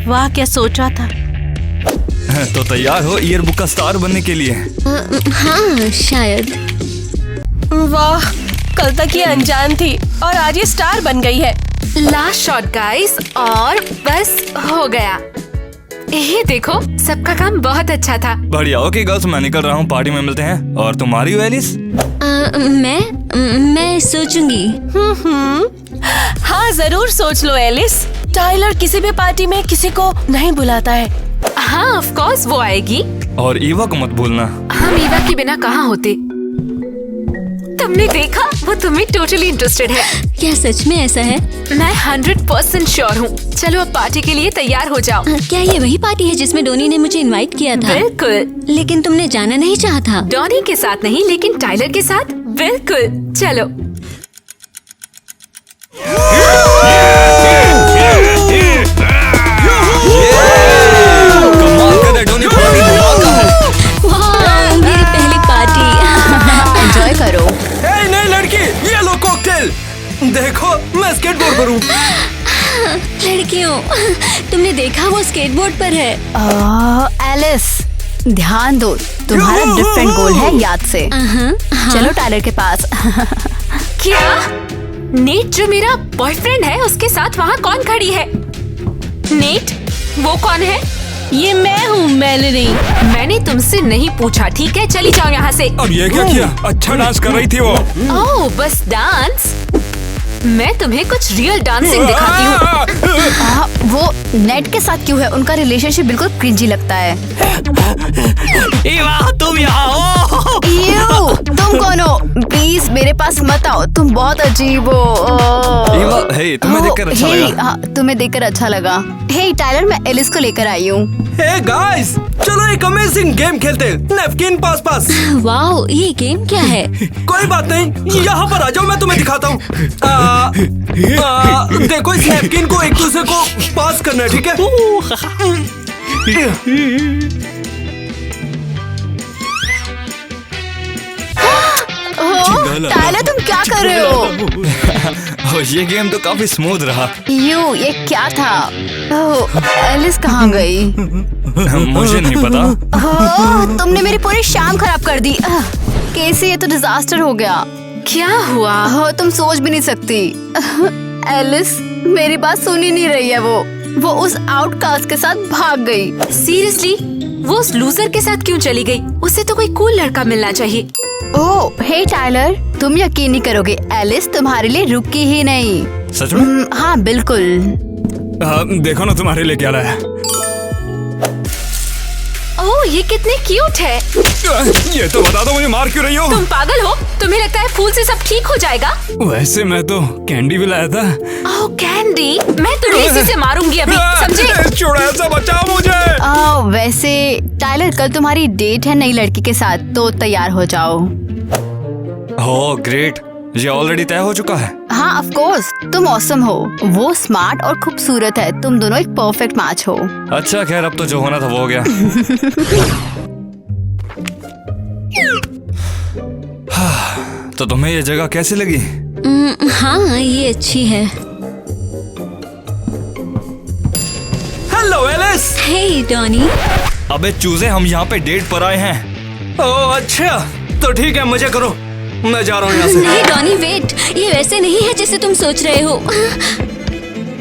वाह क्या सोचा था। तो तैयार हो ईयरबुक का स्टार बनने के लिए? हाँ शायद। वाह, कल तक ये अनजान थी और आज ये स्टार बन गई है। लास्ट शॉट गाइस, और बस हो गया। ये देखो, सबका काम बहुत अच्छा था। बढ़िया। ओके गर्ल्स, मैं निकल रहा हूँ, पार्टी में मिलते हैं। और तुम्हारी हो एलिस? मैं सोचूंगी। हाँ जरूर सोच लो एलिस। टाइलर किसी भी पार्टी में किसी को नहीं बुलाता है। हाँ ऑफ कोर्स वो आएगी। और ईवा को मत भूलना। हम ईवा के बिना कहाँ होते। तुमने देखा, वो तुम्हें टोटली इंटरेस्टेड है। क्या सच में ऐसा है? मैं 100% श्योर हूँ। चलो अब पार्टी के लिए तैयार हो जाओ। क्या ये वही पार्टी है जिसमें डोनी ने मुझे इनवाइट किया था? बिल्कुल। लेकिन तुमने जाना नहीं चाहा था। डॉनी के साथ नहीं, लेकिन टाइलर के साथ। बिल्कुल, चलो। कमाल कर रहा है डोनी, पार्टी धमाका है। वाह, मेरी पहली पार्टी। एंजॉय करो। ए नई लड़की, ये लो कॉकटेल। देखो मैं स्केटबोर्ड पर हूँ। लड़कियों, तुमने देखा वो स्केटबोर्ड पर है। एलिस, ध्यान दो, तुम्हारा डिफरेंट गोल है, याद से। चलो टाइलर के पास। क्या? नेट जो मेरा बॉयफ्रेंड है, उसके साथ वहाँ कौन खड़ी है? नेट, वो कौन है? ये मैं हूँ मेलनी। मैंने तुमसे नहीं पूछा, ठीक है? चली जाओ यहाँ से। अब ये क्या किया? अच्छा डांस कर रही थी वो। ओह, बस डांस? मैं तुम्हें कुछ रियल डांसिंग दिखाती हूँ। वो नेट के साथ क्यों है? उनका रिलेशनशिप बिल्कुल क्रिंजी लगता है। ईवा, तुम यहाँ हो? यू, तुम कौन हो? प्लीज मेरे पास मत आओ, तुम बहुत अजीब हो। ईवा, हे, तुम्हें देखकर अच्छा लगा। हाँ, तुम्हें देखकर अच्छा लगा। हे टाइलर, मैं एलिस को लेकर आई हूँ। हे गाइस, चलो एक अमेजिंग गेम खेलते हैं। नैपकिन पास पास। वाओ, ये गेम क्या है? कोई बात नहीं, यहाँ पर आ जाओ, मैं तुम्हें दिखाता हूँ। देखो, इस नैपकिन को एक दूसरे को पास करना है, ठीक है? टाइलर, तुम क्या कर रहे हो? ये गेम तो काफी स्मूथ रहा। ये क्या था? एलिस कहाँ गई? मुझे नहीं पता। तुमने मेरी पूरी शाम खराब कर दी। कैसे, ये तो डिजास्टर हो गया। क्या हुआ? तुम सोच भी नहीं सकती। एलिस मेरी बात सुन ही नहीं रही है। वो उस आउटकास्ट के साथ भाग गई। सीरियसली? वो उस लूजर के साथ क्यों चली गई? उसे तो कोई कूल लड़का मिलना चाहिए। ओह हे टाइलर, तुम यकीन नहीं करोगे, एलिस तुम्हारे लिए रुकी ही नहीं। सच में? हाँ बिल्कुल। देखो ना तुम्हारे लिए क्या लाया है। ओह ये कितने क्यूट है। ये तो बता दो मुझे मार क्यों रही हो? तुम पागल हो? तुम्हें लगता है फूल से सब ठीक हो जाएगा? वैसे मैं तो कैंडी भी लाया था। ओह कैंडी, मैं तुम्हें इसी से मारूंगी अभी, समझे? छोड़ो, ऐसा बचाओ मुझे। वैसे टाइलर, कल तुम्हारी डेट है नई लड़की के साथ, तो तैयार हो जाओ। ओह ग्रेट, ये ऑलरेडी तय हो चुका है। हाँ ऑफ कोर्स, तुम ऑसम हो, वो स्मार्ट और खूबसूरत है, तुम दोनों एक परफेक्ट मैच हो। अच्छा खैर, अब तो जो होना था वो हो गया। तो तुम्हें ये जगह कैसी लगी? हाँ ये अच्छी है। Hello Alice. Hey Donny. अबे चूजे, हम यहाँ पे डेट पर आए हैं। ओह अच्छा, तो ठीक है, मजे करो, मैं जा रहा हूँ यहाँ से। नहीं डॉनी वेट, ये वैसे नहीं है जैसे तुम सोच रहे हो।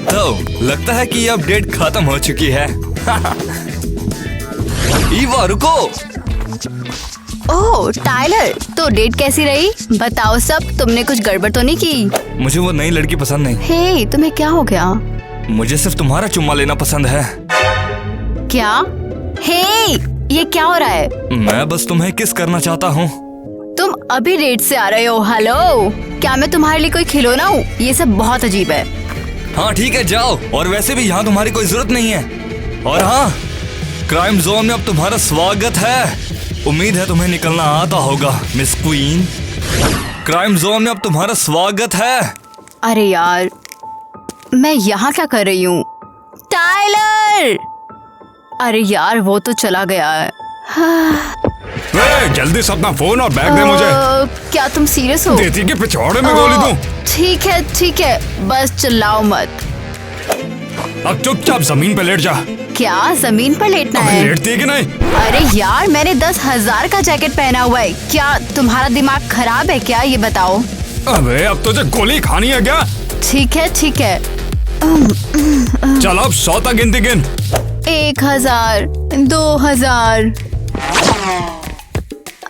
तो लगता है कि अब डेट खत्म हो चुकी है। ईवा रुको। ओह टाइलर, तो डेट कैसी रही? बताओ सब, तुमने कुछ गड़बड़ तो नहीं की? मुझे वो नई लड़की पसंद नहीं। हे, तुम्हें क्या हो गया? मुझे सिर्फ तुम्हारा चुम्मा लेना पसंद है। क्या? हे, ये क्या हो रहा है? मैं बस तुम्हें किस करना चाहता हूँ। तुम अभी डेट से आ रहे हो? हेलो, क्या मैं तुम्हारे लिए कोई खिलौना हूँ? ये सब बहुत अजीब है। हाँ ठीक है, जाओ। और वैसे भी यहाँ तुम्हारी कोई जरूरत नहीं है। और हाँ, क्राइम जोन में अब तुम्हारा स्वागत है। उम्मीद है तुम्हें निकलना आता होगा मिस क्वीन। क्राइम जोन में अब तुम्हारा स्वागत है। अरे यार, मैं यहाँ क्या कर रही हूँ? टाइलर! अरे यार, वो तो चला गया है। जल्दी से अपना फोन और बैग दे मुझे। क्या तुम सीरियस हो? देती के पिछवाड़े में गोली दूं? ठीक है, बस चिल्लाओ मत। अब चुपचाप जमीन पे लेट जा। क्या जमीन पर लेटना है? लेटती है कि नहीं? अरे यार, मैंने 10,000 का जैकेट पहना हुआ है। क्या तुम्हारा दिमाग खराब है क्या? ये बताओ। अबे अब तुझे गोली खानी है क्या? ठीक है। चल अब 100 तक गिनती गिन। 1,000, 2,000।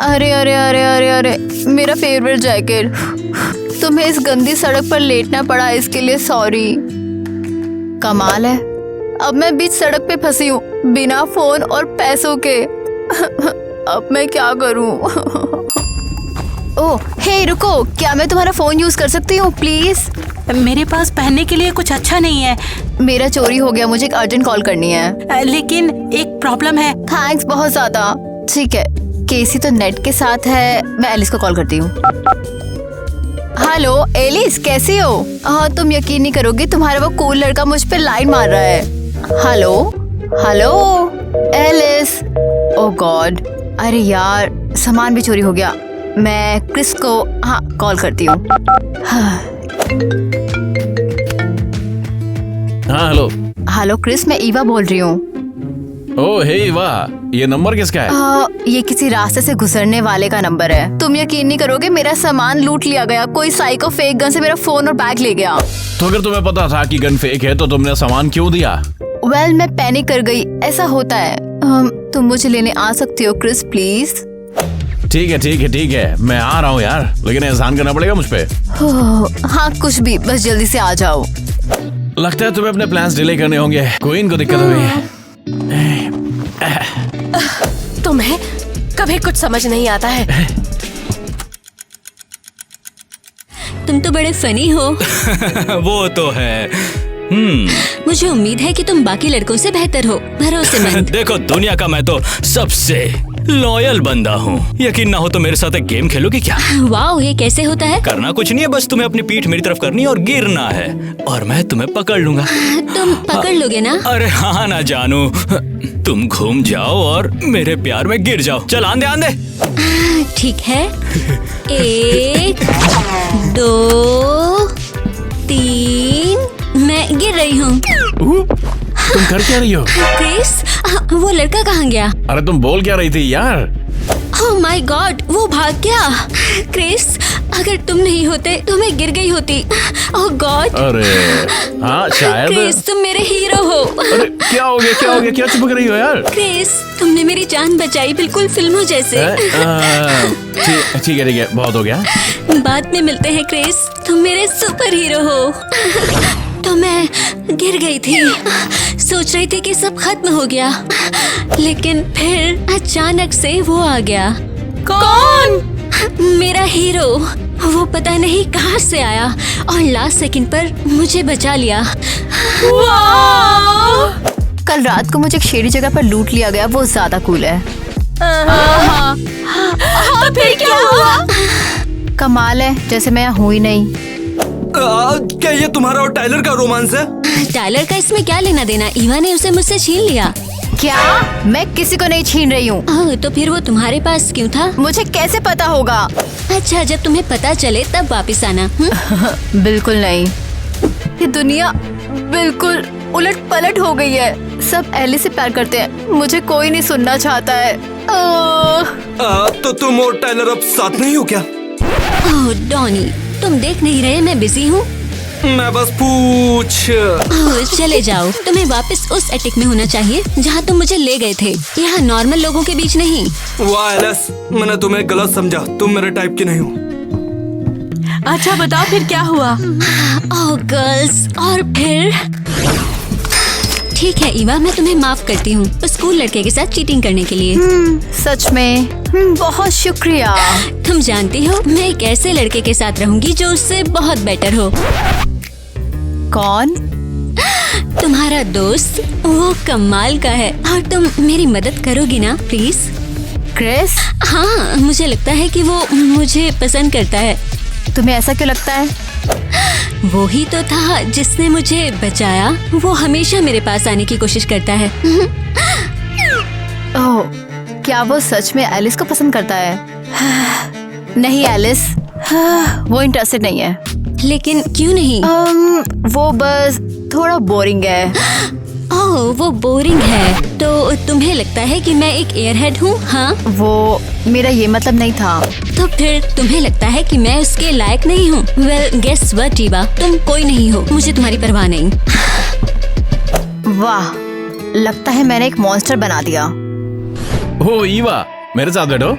अरे मेरा फेवरेट जैकेट। तुम्हें इस गंदी सड़क पर लेटना पड़ा, इसके लिए सॉरी। कमाल है, अब मैं बीच सड़क पे फंसी हूँ, बिना फोन और पैसों के। अब मैं क्या करूँ? ओह हे रुको, क्या मैं तुम्हारा फोन यूज कर सकती हूँ प्लीज? मेरे पास पहनने के लिए कुछ अच्छा नहीं है। मेरा चोरी हो गया, मुझे एक अर्जेंट कॉल करनी है। लेकिन एक प्रॉब्लम है। थैंक्स बहुत ज्यादा। ठीक है, केसी तो नेट के साथ है, मैं एलिस को कॉल करती हूँ। हेलो एलिस, कैसी हो? हाँ, तुम यकीन नहीं करोगी, तुम्हारा वो कूल लड़का मुझ पे लाइन मार रहा है। Hello Alice. ओह गॉड, अरे यार, सामान भी चोरी हो गया। मैं क्रिस को कॉल करती हूँ। हाँ हेलो क्रिस, मैं ईवा बोल रही हूँ। ओह हे वाह, ये नंबर किसका है? ये किसी रास्ते से गुजरने वाले का नंबर है। तुम यकीन नहीं करोगे, मेरा सामान लूट लिया गया। कोई साइको फेक गन से मेरा फोन और बैग ले गया। तो अगर तुम्हें पता था कि गन फेक है तो तुमने सामान क्यों दिया? वेल, मैं पैनिक कर गई, ऐसा होता है। तुम मुझे लेने आ सकती हो क्रिस प्लीज? ठीक है, मैं आ रहा हूँ यार, लेकिन एहसान करना पड़ेगा मुझ पे। हाँ कुछ भी, बस जल्दी से आ जाओ। लगता है तुम्हें अपने प्लान्स डिले करने होंगे। क्वीन को दिक्कत हुई। तुम्हें कभी कुछ समझ नहीं आता है। तुम तो बड़े फनी हो। वो तो है। मुझे उम्मीद है कि तुम बाकी लड़कों से बेहतर हो, भरोसेमंद। देखो, दुनिया का मैं तो सबसे लॉयल बंदा हूँ। यकीन ना हो तो मेरे साथ एक गेम खेलोगे क्या? वाओ, ये कैसे होता है? करना कुछ नहीं है, बस तुम्हें अपनी पीठ मेरी तरफ करनी है और गिरना है, और मैं तुम्हें पकड़ लूंगा। तुम पकड़ लोगे ना? अरे हाँ ना जानू, तुम घूम जाओ और मेरे प्यार में गिर जाओ। चल आंदे। ठीक है, 1, 2, 3, मैं गिर रही हूँ। तुम कर क्या रही हो? क्रिस, वो लड़का कहाँ गया? अरे तुम बोल क्या रही थी यार? ओह माय गॉड, वो भाग गया। क्रिस, अगर तुम नहीं होते तो मैं गिर गई होती। ओह गॉड। अरे हाँ शायद। क्रिस, तुम मेरे हीरो हो। अरे क्या हो गया? क्या चिपक रही हो यार? क्रिस, तुमने मेरी जान बचाई, बिल्कुल फिल्मों जैसे। ठीक है, बहुत हो गया। बाद में मिलते हैं क्रिस, तुम मेरे सुपर हीरो हो। तुम मैं गिर गई थी। सोच रही थी कि सब खत्म हो गया, लेकिन फिर अचानक से वो आ गया। कौन? मेरा हीरो। वो पता नहीं कहाँ से आया और लास्ट सेकंड पर मुझे बचा लिया। कल रात को मुझे एक शेडी जगह पर लूट लिया गया, वो ज्यादा कूल है। तो फिर क्या हुआ? कमाल है, जैसे मैं यहाँ हूँ ही नहीं। क्या ये तुम्हारा और टाइलर का रोमांस है? टाइलर का इसमें क्या लेना देना? ईवा ने उसे मुझसे छीन लिया। क्या? मैं किसी को नहीं छीन रही हूँ। तो फिर वो तुम्हारे पास क्यों था? मुझे कैसे पता होगा? अच्छा, जब तुम्हें पता चले तब वापस आना। बिल्कुल नहीं। ये दुनिया बिल्कुल उलट पलट हो गई है। सब एली से प्यार करते हैं, मुझे कोई नहीं सुनना चाहता है। तो तुम और टाइलर अब साथ नहीं हो क्या? ओह डॉनी, तुम देख नहीं रहे मैं बिजी हूँ। मैं बस चले जाओ, तुम्हें वापस उस एटिक में होना चाहिए जहाँ तुम मुझे ले गए थे, यहाँ नॉर्मल लोगों के बीच नहीं। वाह एलिस, मैंने तुम्हें गलत समझा, तुम मेरे टाइप की नहीं हो। अच्छा बताओ फिर क्या हुआ? ओह गर्ल्स, और फिर ठीक है ईवा, मैं तुम्हें माफ करती हूँ स्कूल लड़के के साथ चीटिंग करने के लिए। सच में बहुत शुक्रिया। तुम जानती हो मैं एक ऐसे लड़के के साथ रहूंगी जो उससे बहुत बेटर हो। कौन? तुम्हारा दोस्त, वो कमाल का है और तुम मेरी मदद करोगी ना प्लीज? क्रिस? हाँ, मुझे लगता है कि वो मुझे पसंद करता है। तुम्हें ऐसा क्यों लगता है? वो ही तो था जिसने मुझे बचाया। वो हमेशा मेरे पास आने की कोशिश करता है। ओह, क्या वो सच में एलिस को पसंद करता है? नहीं एलिस, वो इंटरेस्टेड नहीं है। लेकिन क्यों नहीं? वो बस थोड़ा बोरिंग है। ओह, वो बोरिंग है तो तुम्हें लगता है कि मैं एक एयरहेड हूँ? हाँ, वो मेरा ये मतलब नहीं था। तो फिर तुम्हें लगता है कि मैं उसके लायक नहीं हूँ? वेल गेस व्हाट ईवा, तुम कोई नहीं हो, मुझे तुम्हारी परवाह नहीं। वाह, लगता है मैंने एक मॉन्स्टर बना दिया। ओ ईवा, मेरे साथ बैठो।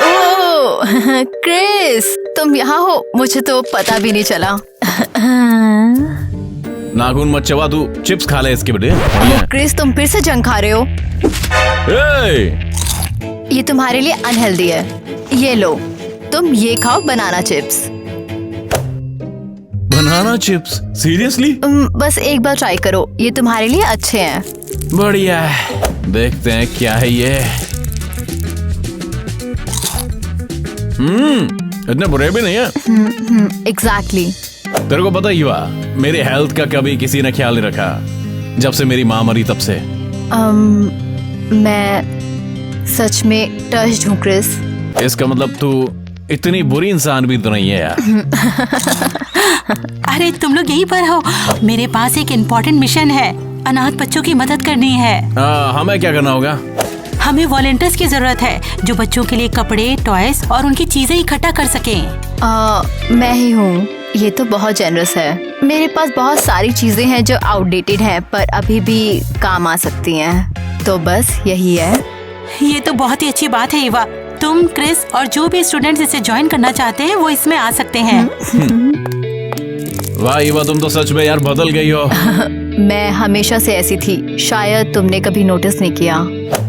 ओह क्रिस, तुम यहाँ हो, मुझे तो पता भी नहीं चला। नाखून मत चबा, तू चिप्स खा ले इसके बड़े। क्रिस, तुम फिर से जंग खा रहे हो। ये तुम्हारे लिए अनहेल्दी है। ये लो, तुम ये खाओ banana chips. Banana chips? Seriously? बस एक बार ट्राई करो, ये तुम्हारे लिए अच्छे हैं। बढ़िया है, देखते हैं क्या है ये। इतने बुरे भी नहीं है। एग्जैक्टली। तेरे को पता ही हुआ, मेरी हेल्थ का कभी किसी ने ख्याल नहीं रखा जब से मेरी माँ मरी तब से। मैं सच में टच्ड हूँ क्रिस। इसका मतलब तू इतनी बुरी इंसान भी तो नहीं है यार। अरे तुम लोग यहीं पर हो, मेरे पास एक इम्पोर्टेंट मिशन है, अनाथ बच्चों की मदद करनी है। हमें क्या करना होगा? हमें वॉलंटियर्स की जरूरत है जो बच्चों के लिए कपड़े, टॉयज और उनकी चीजें इकट्ठा कर सकें। मैं ही हूँ। ये तो बहुत जेनरस है। मेरे पास बहुत सारी चीजें हैं जो आउटडेटेड हैं पर अभी भी काम आ सकती हैं, तो बस यही है। ये तो बहुत ही अच्छी बात है ईवा। तुम, क्रिस और जो भी स्टूडेंट्स इसे ज्वाइन करना चाहते हैं वो इसमें आ सकते हैं। वाह ईवा, तुम तो सच में यार बदल गई हो। मैं हमेशा से ऐसी थी, शायद तुमने कभी नोटिस नहीं किया।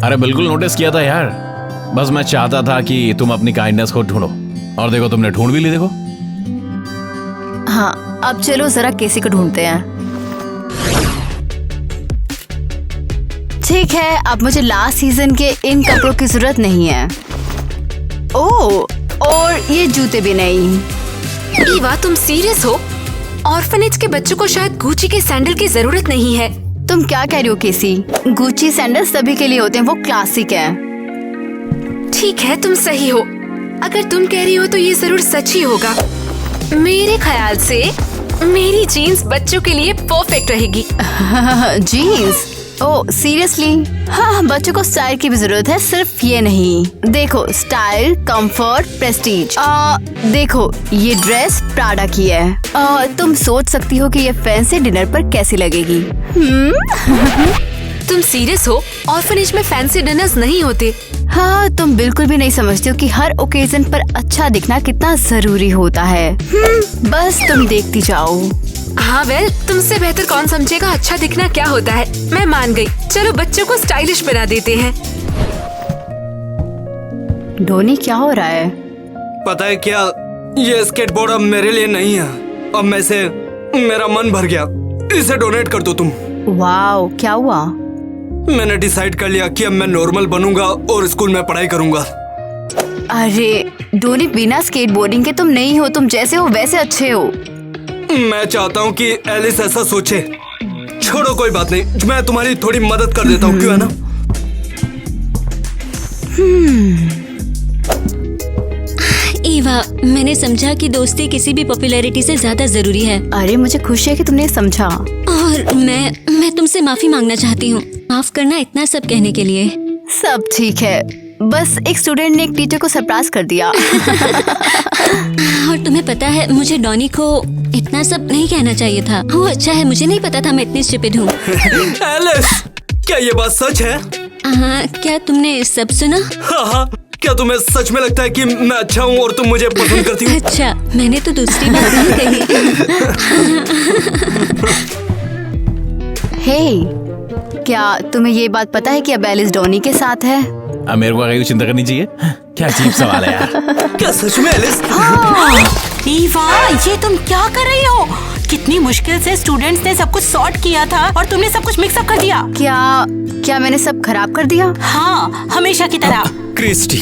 अरे बिल्कुल नोटिस किया था यार, बस मैं चाहता था कि तुम अपनी काइंडनेस को ढूंढो, और देखो तुमने ढूंढ भी ली। देखो। हाँ, अब चलो जरा केसी को ढूंढते हैं। ठीक है, अब मुझे लास्ट सीजन के इन कपड़ों की जरूरत नहीं है। ओह, और ये जूते भी नहीं। ईवा, तुम सीरियस हो? ऑर्फनेज के बच्चों को शायद गुची के सैंडल की जरूरत नहीं है। तुम क्या कह रही हो केसी? गुची सैंडल सभी के लिए होते हैं, वो क्लासिक है। ठीक है, तुम सही हो। अगर तुम कह रही हो तो ये जरूर सच ही होगा। मेरे ख्याल से मेरी जीन्स बच्चों के लिए परफेक्ट रहेगी। जीन्स? Oh seriously? हाँ, बच्चों को स्टाइल की भी जरूरत है, सिर्फ ये नहीं। देखो, स्टाइल, कंफर्ट, प्रेस्टीज। देखो, ये ड्रेस प्राडा की है। तुम सोच सकती हो कि ये फैंसी डिनर पर कैसी लगेगी। तुम सीरियस हो? ऑर्फनेज में फैंसी डिनर्स नहीं होते। हाँ, तुम बिल्कुल भी नहीं समझते हो कि हर ओकेजन पर अच्छा दिखना कितना जरूरी होता है। बस तुम देखती जाओ। हाँ वेल, तुमसे बेहतर कौन समझेगा अच्छा दिखना क्या होता है। मैं मान गई। चलो बच्चों को स्टाइलिश बना देते हैं। डोनी, क्या हो रहा है? पता है क्या, ये स्केटबोर्ड अब मेरे लिए नहीं है। अब मैं से मेरा मन भर गया। इसे डोनेट कर दो तुम। वाओ, क्या हुआ? मैंने डिसाइड कर लिया कि अब मैं नॉर्मल बनूंगा और स्कूल में पढ़ाई करूंगा। अरे डोनी, बिना स्केटबोर्डिंग के तुम नहीं हो। तुम जैसे हो वैसे अच्छे हो। मैं चाहता हूँ कि एलिस ऐसा सोचे। छोड़ो, कोई बात नहीं, मैं तुम्हारी थोड़ी मदद कर देता हूँ, क्यों है ना? ईवा, मैंने समझा कि दोस्ती किसी भी पॉपुलैरिटी से ज्यादा जरूरी है। अरे मुझे खुशी है कि तुमने समझा। और मैं तुमसे माफी मांगना चाहती हूँ। माफ करना इतना सब कहने के लिए। सब ठीक है, बस एक स्टूडेंट ने एक टीचर को सरप्राइज कर दिया। और तुम्हें पता है, मुझे डॉनी को इतना सब नहीं कहना चाहिए था। वो अच्छा है, मुझे नहीं पता था मैं इतनी स्टूपिड हूँ। एलिस, क्या ये बात सच है? क्या तुमने सब सुना? हाँ, क्या तुम्हें सच में लगता है कि मैं अच्छा हूँ और तुम मुझे पसंद करती हो? अच्छा, मैंने तो दूसरी बात नहीं कही। हे, क्या तुम्हें ये बात पता है कि अब एलिस डोनी के साथ है? अब मेरे को आगे चिंता करनी चाहिए? क्या अजीब सवाल है यार। क्या सच में एलिस? ईवा, ये तुम क्या कर रही हो? कितनी मुश्किल से स्टूडेंट्स ने सब कुछ सॉर्ट किया था और तुमने सब कुछ मिक्स अप कर दिया। क्या मैंने सब खराब कर दिया? हाँ, हमेशा की तरह। क्रिस्टी,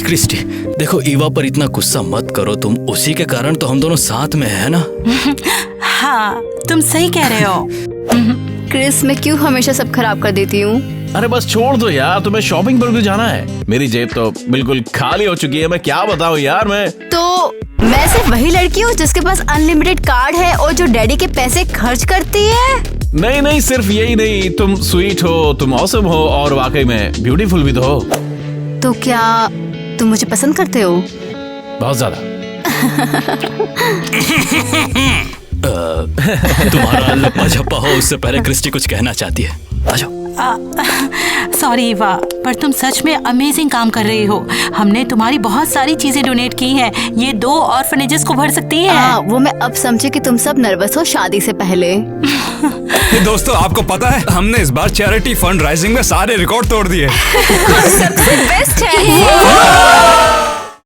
देखो ईवा पर इतना गुस्सा मत करो तुम। उसी के कारण तो हम दोनों साथ में है ना। हाँ, तुम सही कह रहे हो। क्रिस, मैं क्यों हमेशा सब खराब कर देती हूँ? अरे बस छोड़ दो यार, तुम्हें शॉपिंग पर भी जाना है। मेरी जेब तो बिल्कुल खाली हो चुकी है। मैं क्या बताऊँ यार। तो मैं सिर्फ वही लड़की हूँ जिसके पास अनलिमिटेड कार्ड है और जो डैडी के पैसे खर्च करती है? नहीं, सिर्फ यही नहीं, तुम स्वीट हो, तुम ऑसम हो और वाकई में ब्यूटीफुल भी तो हो। तो क्या तुम मुझे पसंद करते हो? बहुत ज्यादा। तुम्हारा लप्पा झप्पा हो उससे पहले क्रिस्टी कुछ कहना चाहती है। आ जाओ। सॉरी ईवा, पर तुम सच में अमेजिंग काम कर रही हो। हमने तुम्हारी बहुत सारी चीजें डोनेट की हैं। ये 2 ऑर्फनेजेस को भर सकती है। वो मैं अब समझे कि तुम सब नर्वस हो शादी से पहले। दोस्तों, आपको पता है हमने इस बार चैरिटी फंड राइजिंग में सारे रिकॉर्ड तोड़ दिए। सबसे बेस्ट है।